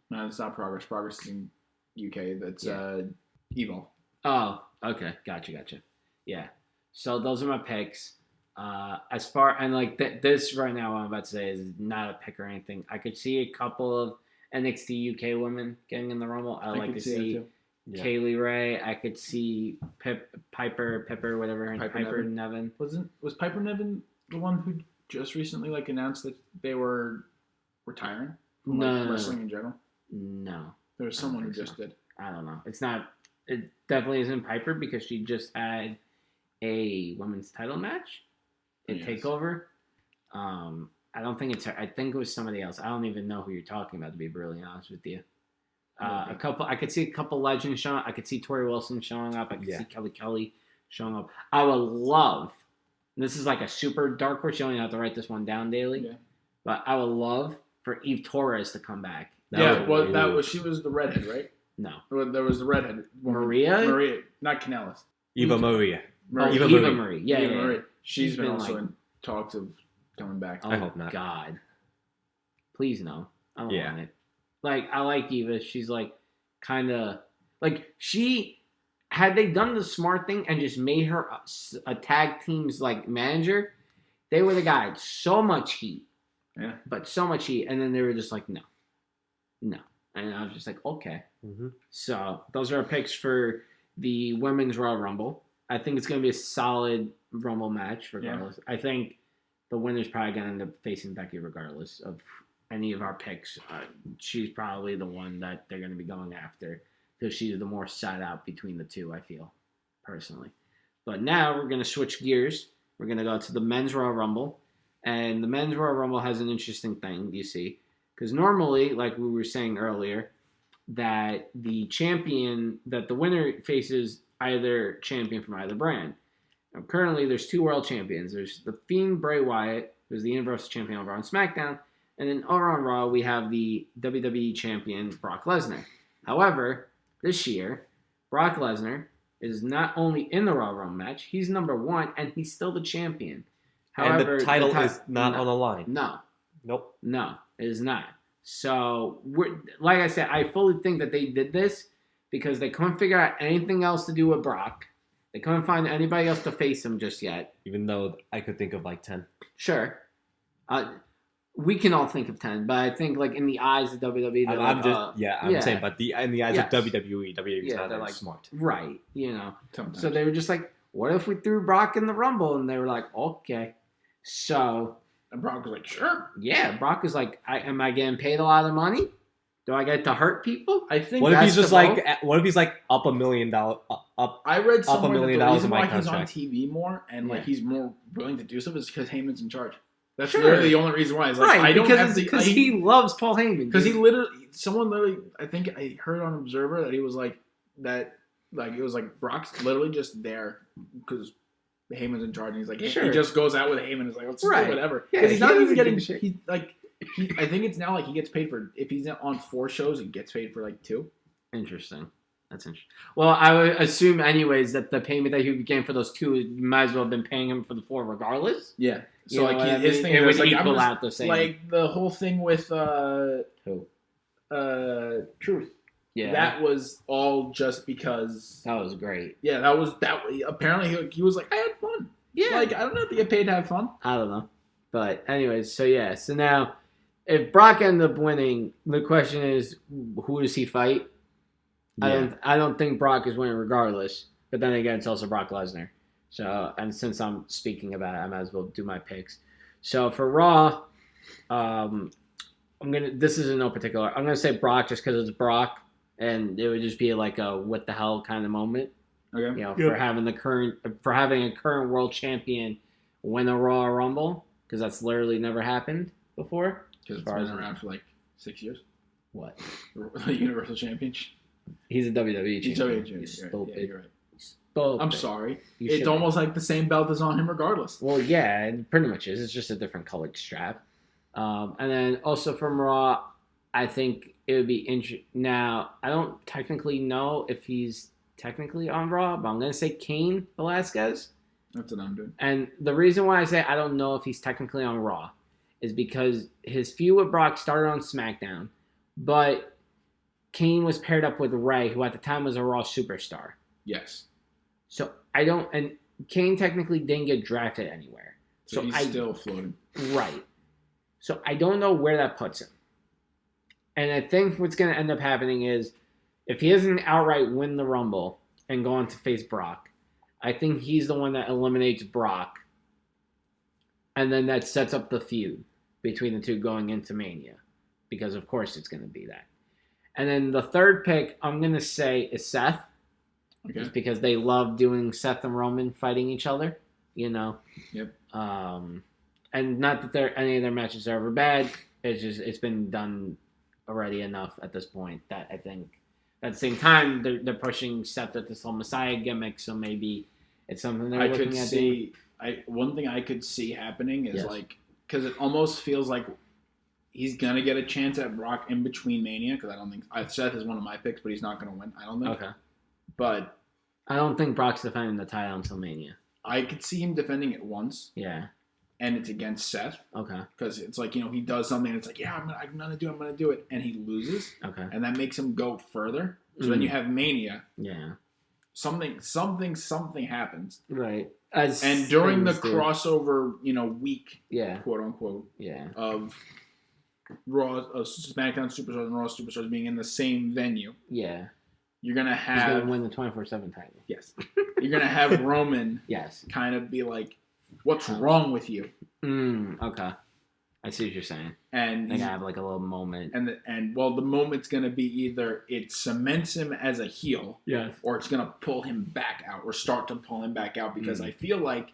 No, it's not Progress. Progress is in UK. That's Evolve. Oh, okay. Gotcha. Yeah. So those are my picks. As far and this right now, what I'm about to say is not a pick or anything. I could see a couple of NXT UK women getting in the Rumble. I like to see Kaylee Ray. I could see Piper, whatever, Piper Nevin. Was Piper Nevin the one who just recently announced that they were retiring from wrestling in general? No, there was someone who just did. I don't know. It's not. It definitely isn't Piper because she just had a women's title match in TakeOver. I don't think it's her. I think it was somebody else. I don't even know who you're talking about, to be brutally honest with you. I could see a couple legends showing up. I could see Tori Wilson showing up. I could see Kelly showing up. I would love, and this is a super dark horse. You only have to write this one down daily. Yeah. But I would love for Eve Torres to come back. She was the redhead, right? No. There was the redhead woman. Maria, not Kanellis. Eva Maria. Marie. Eva Eva Marie. Marie. Yeah, Eva yeah, Marie. yeah. She's been been, also like- in talks of coming back. Oh, I hope not. God. Please no. I don't Yeah. want it. Like, I like Eva. She's like kind of like had they done the smart thing and just made her a tag team's like manager, they would have got so much heat. Yeah. But so much heat. And then they were just like, no. And I was just like, okay. Mm-hmm. So those are our picks for the Women's Royal Rumble. I think it's going to be a solid Rumble match regardless. I think the winner's probably going to end up facing Becky regardless of any of our picks. She's probably the one that they're going to be going after because she's the more side out between the two, I feel, personally. But now we're going to switch gears. We're going to go to the Men's Royal Rumble. And the Men's Royal Rumble has an interesting thing, you see. Because normally, like we were saying earlier, that the winner faces either champion from either brand. Now, currently, there's 2 world champions. There's the Fiend Bray Wyatt, who's the Universal Champion over on SmackDown, and then over on Raw, we have the WWE Champion Brock Lesnar. However, this year, Brock Lesnar is not only in the Royal Rumble match, he's number 1, and he's still the champion. However, And the title is not on the line. No, Nope. no, it is not. So, like I said, I fully think that they did this because they couldn't figure out anything else to do with Brock. They couldn't find anybody else to face him just yet. Even though I could think of like 10. Sure. We can all think of 10, but I think like in the eyes of WWE, they're I'm like, saying, but in the eyes Yes. of WWE's Yeah, not they're that like- smart. right, you know. Sometimes. So they were just like, what if we threw Brock in the Rumble? And they were like, okay. So, And Brock was like, sure. yeah, Brock is like, am I getting paid a lot of money? Do I get to hurt people? I think What if he's that's just the like? vote? What if he's like up $1 million? Up. I read $1 somewhere that million the reason in my why he's on contract. TV more and like Yeah. he's more willing to do stuff is because Heyman's in charge. That's Sure. literally the only reason why. He's like, Right, I don't have because to. he loves Paul Heyman. Because he dude. literally, someone literally, I think I heard on Observer that he was like that. Like it was like Brock's literally just there because Heyman's in charge, and he's like, Sure. he just goes out with Heyman. He's like, let's Right. do whatever. Yeah, 'Cause he's he not doesn't even give getting. a shit. He's like, I think it's now like he gets paid for if he's on 4 shows, he gets paid for like 2. Interesting. That's interesting. Well, I would assume, anyways, that the payment that he would be getting for those 2, you might as well have been paying him for the 4 regardless. Yeah. So You know like what I his mean? thing It is would like I'm equal just- out the same. like the whole thing with Who? Truth. Yeah, That was all just because. that was great. Yeah, that was that. Apparently, he was like, I had fun. Yeah, Like I don't know if you get paid to have fun. I don't know. But anyways, so yeah. So now, if Brock ended up winning, the question is, who does he fight? I don't think Brock is winning regardless. But then again, it's also Brock Lesnar. So, and since I'm speaking about it, I might as well do my picks. So for Raw, this is in no particular. I'm gonna say Brock just because it's Brock, and it would just be like a what the hell kind of moment. Okay. You know, for having a current world champion win a Raw Rumble, because that's literally never happened before. Because As it's far been as around for like 6 years. What? The Universal Championship. He's a WWE He's champion. WWE You champion. Yeah, stupid. you're right. Stupid. I'm sorry. You It's should- almost like the same belt is on him regardless. Well, yeah, it pretty much is. It's just a different colored strap. And then also from Raw, I think it would be interesting. Now, I don't technically know if he's technically on Raw, but I'm going to say Cain Velasquez. That's what I'm doing. And the reason why I say I don't know if he's technically on Raw is because his feud with Brock started on SmackDown, but Cain was paired up with Ray, who at the time was a Raw superstar. Yes. So and Cain technically didn't get drafted anywhere. So he's still floating. Right. So I don't know where that puts him. And I think what's going to end up happening is if he doesn't outright win the Rumble and go on to face Brock, I think he's the one that eliminates Brock. And then that sets up the feud between the two going into Mania. Because of course it's going to be that. And then the third pick I'm going to say is Seth. Okay. Just because they love doing Seth and Roman fighting each other, you know. Yep. And not that any of their matches are ever bad. It's been done already enough at this point that I think at the same time they're pushing Seth with this whole Messiah gimmick, so maybe it's something they're I looking could at. see. One thing I could see happening is Yes. like because it almost feels like he's gonna get a chance at Brock in between Mania because I don't think Seth is one of my picks, but he's not gonna win. I don't think. Okay. But I don't think Brock's defending the title until Mania. I could see him defending it once, Yeah. and it's against Seth Okay. because it's like he does something, and it's like I'm gonna do it, and he loses, Okay. and that makes him go further. So then you have Mania. Yeah. Something happens, Right. As and during the things do. crossover, week, Yeah. quote unquote, Yeah. of Raw, SmackDown Superstars and Raw Superstars being in the same venue, Yeah. you're gonna He's have gonna win the 24/7 title. yes, you're gonna have Roman Yes. kind of be like, "What's wrong with you?" Okay. I see what you're saying. And They gotta have like a little moment. the moment's gonna be either it cements him as a heel, Yes. or it's gonna pull him back out, or start to pull him back out, because I feel like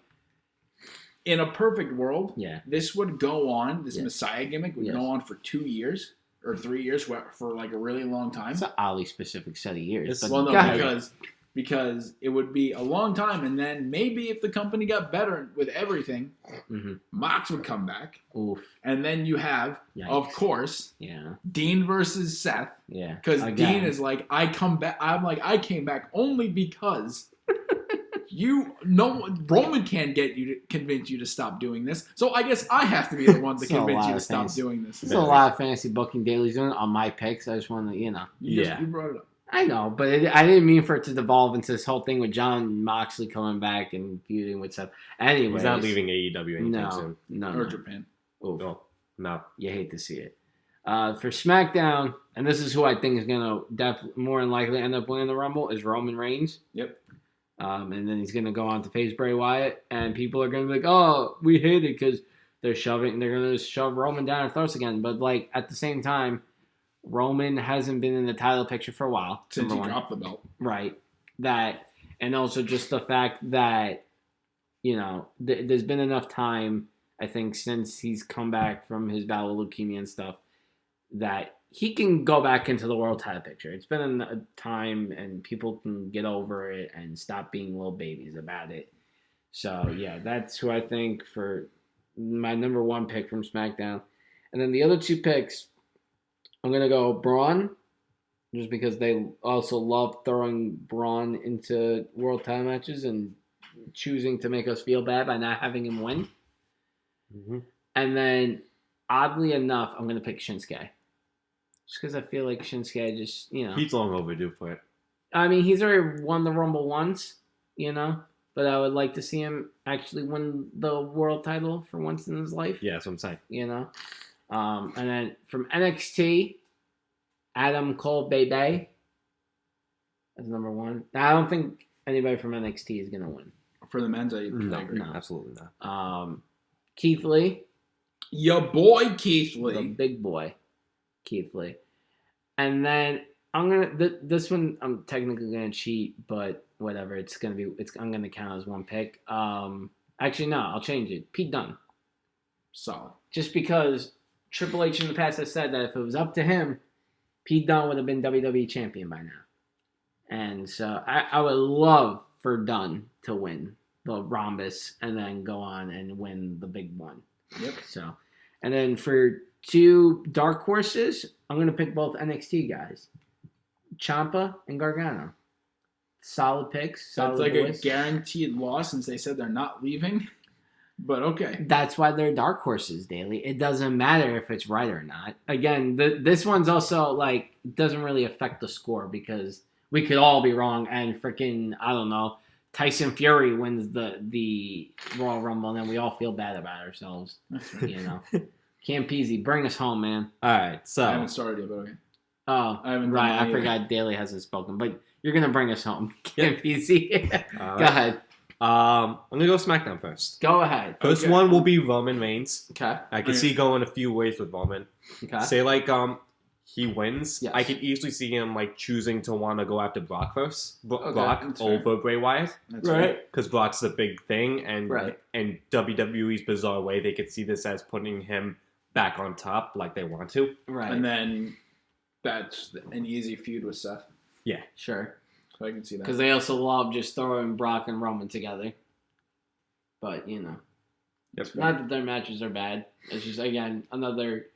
in a perfect world, Yeah. this would go on. This Yes. Messiah gimmick would Yes. go on for 2 years or 3 years, for like a really long time. It's an oddly specific set of years. It's- But Well, no, go ahead. because it would be a long time, and then maybe if the company got better with everything, Mox would come back, Oof. and then you have, of Yikes. course, Yeah. Dean versus Seth, Yeah. because Again. Dean is like, I come back. I'm like, I came back only because Roman can't convince you to stop doing this, so I guess I have to be the one to It's a convince lot you to of stop things. doing this. There's a lot of fantasy booking dailies doing on my picks. I just want to, You brought it up. I know, but I didn't mean for it to devolve into this whole thing with John Moxley coming back and feuding with Seth. Anyways, He's not leaving AEW anytime No, soon. no, Or no. Japan. Oof. No. You hate to see it. For SmackDown, and this is who I think is going to more than likely end up winning the Rumble, is Roman Reigns. Yep. And then he's going to go on to face Bray Wyatt, and people are going to be like, "Oh, we hate it because they're going to shove Roman down our throats again." But like at the same time, Roman hasn't been in the title picture for a while. Since he number one. dropped the belt. Right. That, and also just the fact that, there's been enough time, I think, since he's come back from his battle with leukemia and stuff, that he can go back into the world title picture. It's been a time, and people can get over it and stop being little babies about it. So, yeah, that's who I think for my number one pick from SmackDown. And then the other two picks, I'm going to go Braun, just because they also love throwing Braun into world title matches and choosing to make us feel bad by not having him win. Mm-hmm. And then, oddly enough, I'm going to pick Shinsuke. Just because I feel like Shinsuke just, He's long overdue for it. I mean, he's already won the Rumble once, but I would like to see him actually win the world title for once in his life. Yeah, that's what I'm saying. And then from NXT, Adam Cole Bay as number one. Now, I don't think anybody from NXT is going to win. For the men's, I No, agree. No. Absolutely not. Keith Lee, Your boy Keith the Lee. big boy, Keith Lee. And then I'm going to, this one I'm technically going to cheat, but whatever. I'm going to count as one pick. Actually, no, I'll change it. Pete Dunne. Solid. Just because Triple H in the past has said that if it was up to him, Pete Dunne would have been WWE champion by now. And so I would love for Dunne to win the Rhombus and then go on and win the big one. Yep. So, and then for two dark horses, I'm going to pick both NXT guys. Ciampa and Gargano. Solid picks. Sounds Solid like boys. a guaranteed loss since they said they're not leaving. But okay. That's why they're dark horses, Daily. It doesn't matter if it's right or not. Again, this one's also like, it doesn't really affect the score because we could all be wrong and freaking, I don't know, Tyson Fury wins the Royal Rumble and then we all feel bad about ourselves. Campese, bring us home, man. All right, I so haven't started yet, but okay. Oh, I haven't right. done I that forgot Daly hasn't spoken, but you're going to bring us home. Campese. all Go right. ahead. I'm gonna go SmackDown first. Go ahead. First Okay. one will be Roman Reigns. Okay. I can Okay. see going a few ways with Roman. Okay. Say he wins. Yes. I could easily see him choosing to want to go after Brock first. Okay, Brock that's fair. over Bray Wyatt That's Right. because Brock's the big thing, and Right. and WWE's bizarre way they could see this as putting him back on top like they want to. Right. And then that's an easy feud with Seth. Sure. So I can see that. Because they also love just throwing Brock and Roman together. But, Yep. not that their matches are bad. It's just, again, another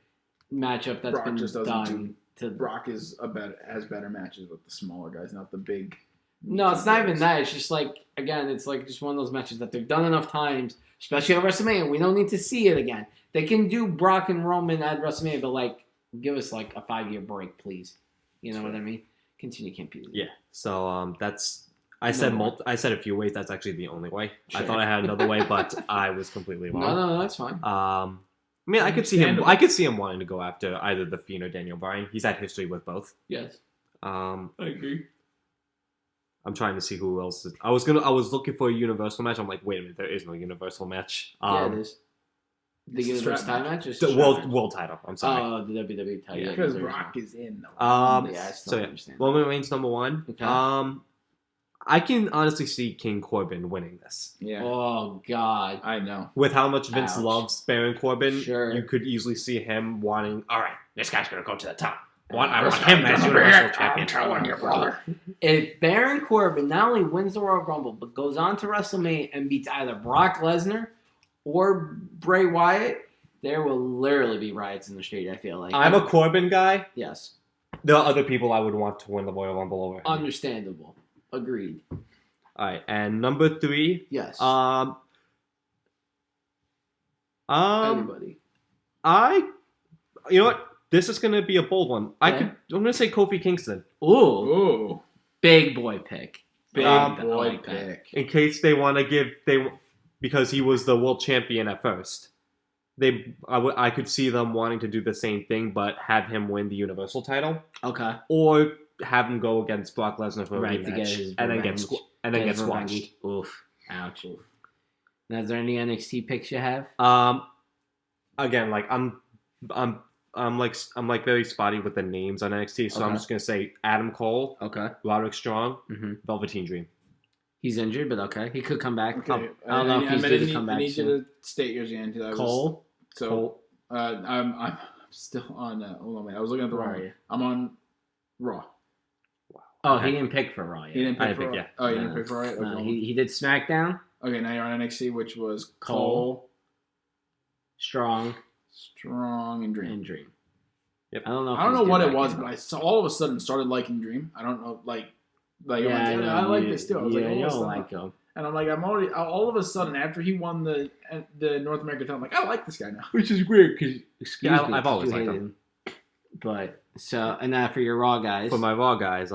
matchup that's Brock been just doesn't done to... Brock has better matches with the smaller guys, not the big No, it's not even that. It's just like, again, it's like just one of those matches that they've done enough times, especially at WrestleMania. We don't need to see it again. They can do Brock and Roman at WrestleMania, but like, give us like a 5-year break, please. You know what I mean? Continue, Campy. Yeah. So that's. I said a few ways. That's actually the only way. Sure. I thought I had another way, but I was completely wrong. No, that's fine. I mean, I could see him. I could see him wanting to go after either the Fiend or Daniel Bryan. He's had history with both. Yes, I agree. I'm trying to see who else. I was looking for a Universal match. I'm like, wait a minute, there is no Universal match. Yeah, it is. The It's a Universal strap title match? The world title. I'm sorry. Oh, the WWE title. Yeah. Because Brock is in, though. Yeah, I still So yeah, understand. Roman Reigns number 1. Okay. I can honestly see King Corbin winning this. Yeah. Oh, God. I know. With how much Vince Ouch. loves Baron Corbin, Sure. you could easily see him wanting, all right, this guy's going to go to the top. I want This him guy's as gonna be Universal it. Champion. I'm telling you, brother. If Baron Corbin not only wins the Royal Rumble, but goes on to WrestleMania and beats either Brock Lesnar or Bray Wyatt, there will literally be riots in the street, I feel like. I'm a Corbin guy. Yes. There are other people I would want to win the Royal Rumble over him. Understandable. Agreed. All right, and number 3. Yes. Anybody. You know what? This is going to be a bold one. Yeah. I'm going to say Kofi Kingston. Ooh. Ooh. Big boy pick. Big Um, boy I like that. pick. In case they want to because he was the world champion at first. I could see them wanting to do the same thing, but have him win the Universal title, Okay. or have him go against Brock Lesnar for a Right, to rematch, get his and then revenge. get his squashed. revenge. Oof. Ouch. Now, is there any NXT picks you have? Again, like I'm like very spotty with the names on NXT, so I'm Okay. just gonna say Adam Cole, Okay. Roderick Strong, Mm-hmm. Velveteen Dream. He's injured, but okay. He could come back. Okay. I don't know if he's due to come I back need soon. you to state yours again. 'Cause I was, Cole? So, Cole. I'm still on. Hold on, wait. I was looking at the Where wrong are one. you? I'm on Raw. Oh, Okay. he didn't pick for Raw yet. He didn't I pick didn't for pick, Raw. yeah. Oh, you No. didn't pick for Raw. Okay, No, he did SmackDown, okay, now you're on NXT, which was Cole. Cole, Strong, Strong, and Dream. and Dream. Yep. I don't know. If I don't he's know due what it back was, in. but I all of a sudden started liking Dream. I don't know, like I'm Yeah, like, know, I like you- this too. I was yeah, like, all you of a don't sudden- like him. and I'm like, I'm already all of a sudden after he won the North American title, I'm like, I like this guy now. Which is weird because Yeah, I've always liked him. But so and now for your Raw guys, For my Raw guys,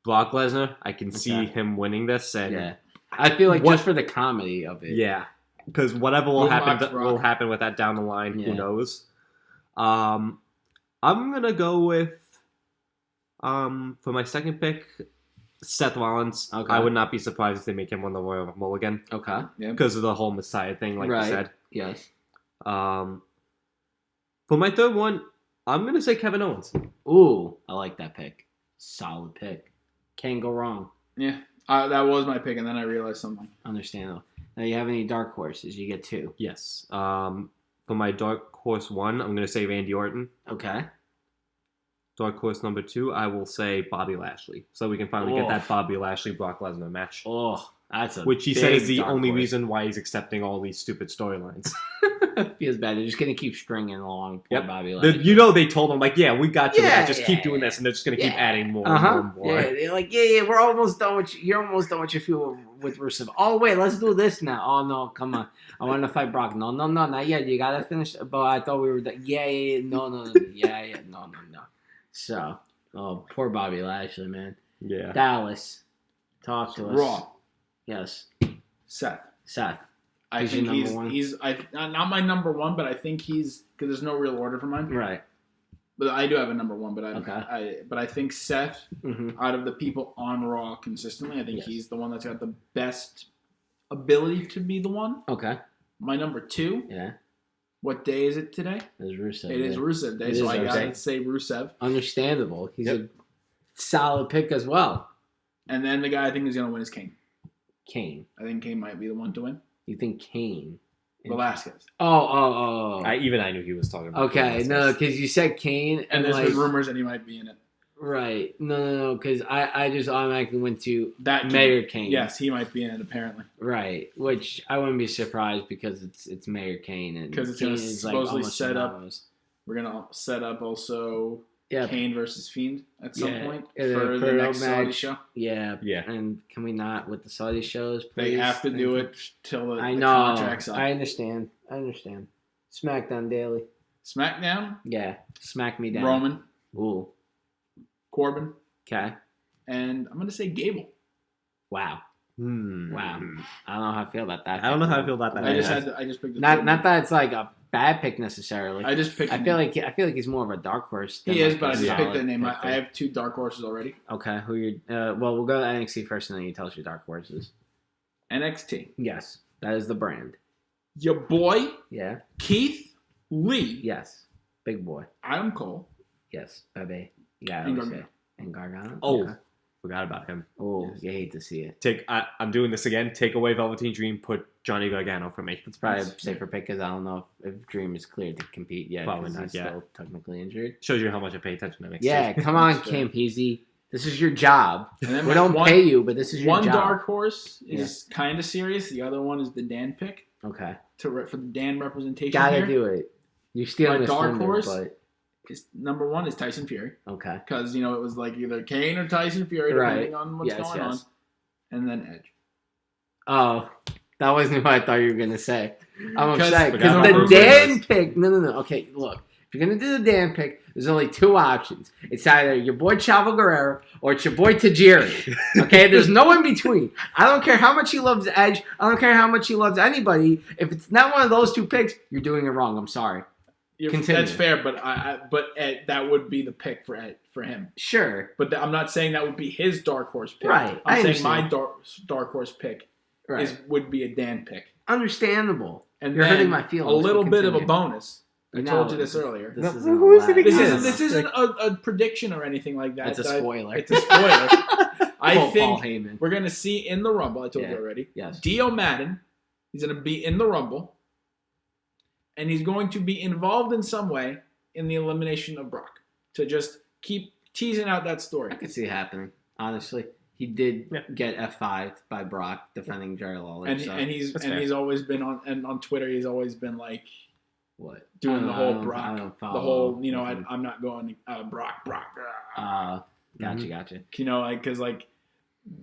Brock Lesnar, I can see Okay. him winning this, and yeah, I feel like What- just for the comedy of it. yeah, because whatever will We'll happen watch Brock. will happen with that down the line. Yeah. Who knows? I'm gonna go with for my second pick, Seth Rollins. Okay. I would not be surprised if they make him win the Royal Rumble again Okay. because of the whole Messiah thing, like Right. you said. Yes. For my third one, I'm gonna say Kevin Owens. Ooh, I like that pick. Solid pick. Can't go wrong. Yeah, that was my pick, and then I realized something. Understandable. Now you have any dark horses? You get 2. Yes. For my dark horse 1, I'm gonna say Randy Orton. Okay. Dark horse number 2, I will say Bobby Lashley. So we can finally get that Oof. Bobby Lashley Brock Lesnar match. Oh, that's a Which he said is big the dark only horse. reason why he's accepting all these stupid storylines. Feels bad. They're just gonna keep stringing along poor Yep. Bobby Lashley. They told him, like, yeah, we got you with Yeah, that. Just yeah, keep doing yeah. this. And they're just going to keep Yeah. adding more and more and more. Yeah, they're like, yeah, we're almost done with you. You're almost done with your feud with Rusev. Oh wait, let's do this now. Oh no, come on. I want to fight Brock. No, not yet. You gotta finish. But I thought we were done. Yeah, no, yeah, no. So, oh, poor Bobby Lashley, man. Yeah. Dallas, talk to us. Raw, Yes, Seth. Seth. I He's think your number one? he's not my number one, but I think he's because there's no real order for mine. Right. But I do have a number one. But Okay. I think Seth, Mm-hmm. out of the people on Raw consistently, I think Yes. he's the one that's got the best ability to be the one. Okay. My number 2. Yeah. What day is it today? There's Rusev. It is yeah. Rusev Day, It so is I Rusev. gotta say Rusev. Understandable. He's Yep. a solid pick as well. And then the guy I think is gonna win is Kane. Kane. I think Kane might be the one to win. You think Kane? Velasquez. Oh. I knew he was talking about Okay, this. no, because you said Kane, And and there's like, been rumors that he might be in it. right? No, because I just automatically went to That Mayor Kane. Yes, he might be in it apparently. Right, which I wouldn't be surprised because it's Mayor Kane and 'Cause it's Kane gonna is, supposedly almost set up- synonymous. We're gonna set up also Yeah. Kane versus Fiend at some point Yeah, for the next Saudi show. Yeah. Yeah. And can we not with the Saudi shows, please? They have to Thank do you. it till the I know. contract's up. I understand. SmackDown Daily. SmackDown, Yeah. Smack me down. Roman, Ooh. Corbin, Okay. and I'm going to say Gable. Wow. Wow. I don't know how I feel about that. I don't know how I feel about that. I just picked the third. Not that it's like a bad pick necessarily. I just picked. I feel like he's more of a dark horse. Than he is, like but I a just solid picked the name. pick I have 2 dark horses already. Okay, who you? Well, we'll go to NXT first, and then you tell us your dark horses. NXT. Yes, that is the brand. Your boy Yeah. Keith Lee. Yes. Big boy. Adam Cole. Yes. Bebe. Yeah. And I would Gargano. say. And Gargano. Oh, Okay. forgot about him. Oh, Yes. you hate to see it. I'm doing this again. Take away Velveteen Dream. Put Johnny Gargano for me. It's probably a Yes. safer pick because I don't know if Dream is cleared to compete yet. Probably 'cause not he's yet. still technically injured. Shows you how much I pay attention to NXT. Yeah, come on, That's fair. Kim Peasy. This is your job. And then We don't one, pay you, but this is your One job. dark horse is kind of serious. The other one is the Dan pick Okay. for the Dan representation. Gotta here. do it. You're stealing My a dark thunder, horse? but Is number 1 is Tyson Fury okay. because it was like either Kane or Tyson Fury Right. depending on what's Yes, going yes. on, and then Edge. Oh, that wasn't what I thought you were gonna say. I'm 'Cause- upset Forgot because about the Bruce Dan pick. No. Okay, look. If you're gonna do the Dan pick, there's only 2 options. It's either your boy Chavo Guerrero or it's your boy Tajiri. Okay, there's no in between. I don't care how much he loves Edge. I don't care how much he loves anybody. If it's not one of those 2 picks, you're doing it wrong. I'm sorry. Continue. That's fair, but but Ed, that would be the pick for him. Sure. But I'm not saying that would be his dark horse pick. Right, I I'm saying my understand. dark horse pick Right. would be a Dan pick. Understandable. And You're then hurting my feelings. A little bit of a Continue. bonus. I No, told you this earlier. This No, isn't who is it allowed. again? This isn't a prediction or anything like that. It's a That- spoiler. It's a spoiler. I Paul think Heyman. we're gonna see in the Rumble. I told Yeah. you already. Yes. Dio Madden. He's gonna be in the Rumble, and he's going to be involved in some way in the elimination of Brock to just keep teasing out that story. I could see it happening. Honestly, he did Yeah. get F5'd by Brock defending Jerry Lawler. And so he's That's fair. he's always been on Twitter. He's always been like what doing the I whole don't Brock, follow the whole nothing. I'm not going Brock. Gotcha. Because like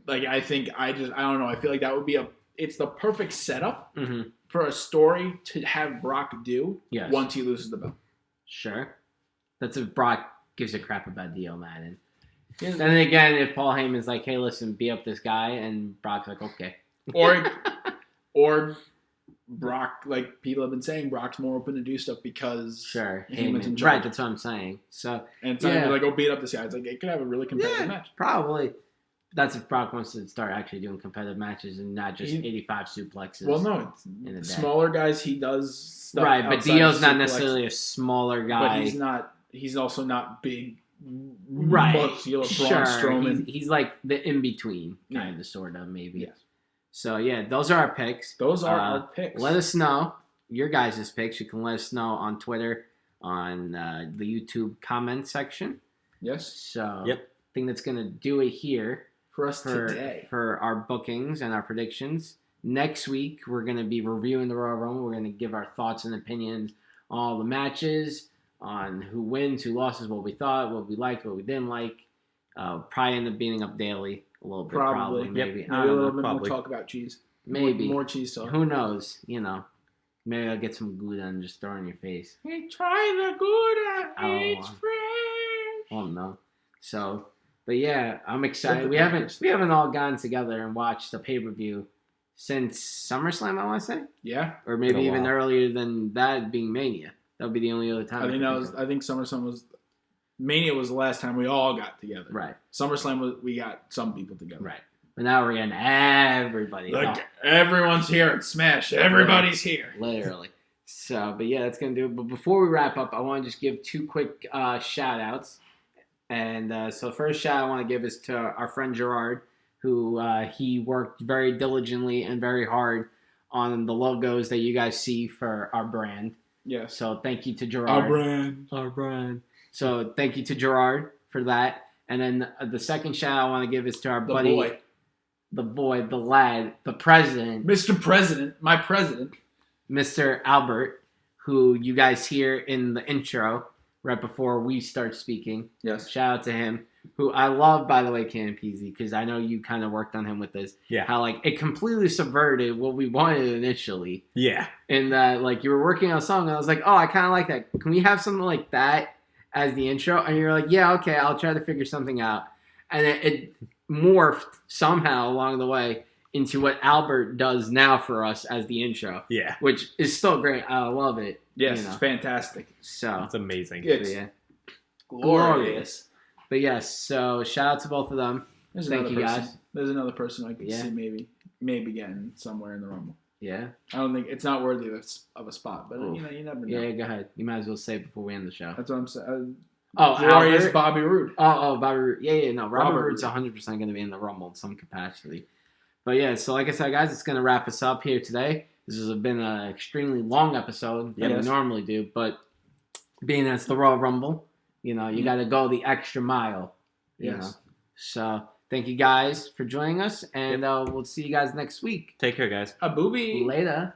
I think I don't know. I feel like that would be it's the perfect setup Mm-hmm. for a story to have Brock do Yes. once he loses the belt. Sure. That's if Brock gives a crap about Dio Madden. Yeah. Then again, if Paul Heyman's like, "Hey, listen, beat up this guy," and Brock's like, "Okay." Or Brock, like people have been saying, Brock's more open to do stuff because Sure. Heyman's in Heyman. charge. Right. That's what I'm saying. So And it's not Yeah. like, go beat up this guy. It's like, it could have a really competitive yeah, match. probably. That's if Brock wants to start actually doing competitive matches and not just He- 85 suplexes. Well, no, in a day. smaller guys, he does stuff. Right, but outside Dio's of not suplex, necessarily a smaller guy. But he's not. He's also not big. Right. Muscular Braun Sure. Strowman. He's like the in between, Yeah. kind of, sort of, maybe. Yes. So, yeah, those are our picks. Those are Uh, our picks. Let us know your guys' picks. You can let us know on Twitter, on the YouTube comment section. Yes. So, Yep. I think that's going to do it here For us for, today. for our bookings and our predictions. Next week, we're going to be reviewing the Royal Rumble. We're going to give our thoughts and opinions on all the matches, on who wins, who loses, what we thought, what we liked, what we didn't like. Probably end up beating up daily a little bit, Probably. maybe. Maybe I a don't little know. bit probably. more talk about cheese. Maybe. More cheese talk. Who knows? You know, maybe I'll get some Gouda and just throw it in your face. Hey, try the Gouda. I don't It's want- fresh. I don't know. So, but yeah, I'm excited. With We the haven't Packers. all gotten together and watched the pay-per-view since SummerSlam, I want to say, Yeah. or maybe Been a even while. earlier than that, being Mania. That would be the only other time. I think could that was. think I think SummerSlam was. Mania was the last time we all got together. of. Right, SummerSlam was. We got some people together. right. But now we're getting everybody. Like No, everyone's here at Smash. Everybody's here. literally. So, but yeah, that's gonna do it. But before we wrap up, I want to just give 2 quick shout outs. And so, first shout I want to give is to our friend Gerard, who he worked very diligently and very hard on the logos that you guys see for our brand. Yes. So, thank you to Gerard. brand. Our brand. So, thank you to Gerard for that. And then the second shout I want to give is to our The buddy, boy. the lad, the president, Mr. President. My president. Mr. Albert, who you guys hear in the intro right before we start speaking. Yes. Shout out to him, who I love, by the way, Campese, because I know you kind of worked on him with this. Yeah. How, like, it completely subverted what we wanted initially. Yeah. And that, like, you were working on a song, and I was like, oh, I kind of like that. Can we have something like that as the intro? And you're like, yeah, okay, I'll try to figure something out. And it morphed somehow along the way into what Albert does now for us as the intro, Yeah. which is still great. I love it. Yes, you know. it's fantastic. So, It's amazing. It's yeah. glorious. But yes, so shout out to both of them. There's Thank another you, person. guys. There's another person I could Yeah. see maybe getting somewhere in the Rumble. Yeah. I don't think it's not worthy of a spot, but Oof. you never know. Yeah, go ahead. You might as well say it before we end the show. That's what I'm saying. Oh, Glorious Albert? Bobby Roode. Oh, Bobby Roode. Yeah, no. Robert Robert Roode's 100% going to be in the Rumble in some capacity. But yeah, so like I said, guys, it's going to wrap us up here today. This has been an extremely long episode that Yes. we normally do, but being that it's the Royal Rumble, you got to go the extra mile. You Yes. know? So thank you guys for joining us, and we'll see you guys next week. Take care, guys. A booby. Later.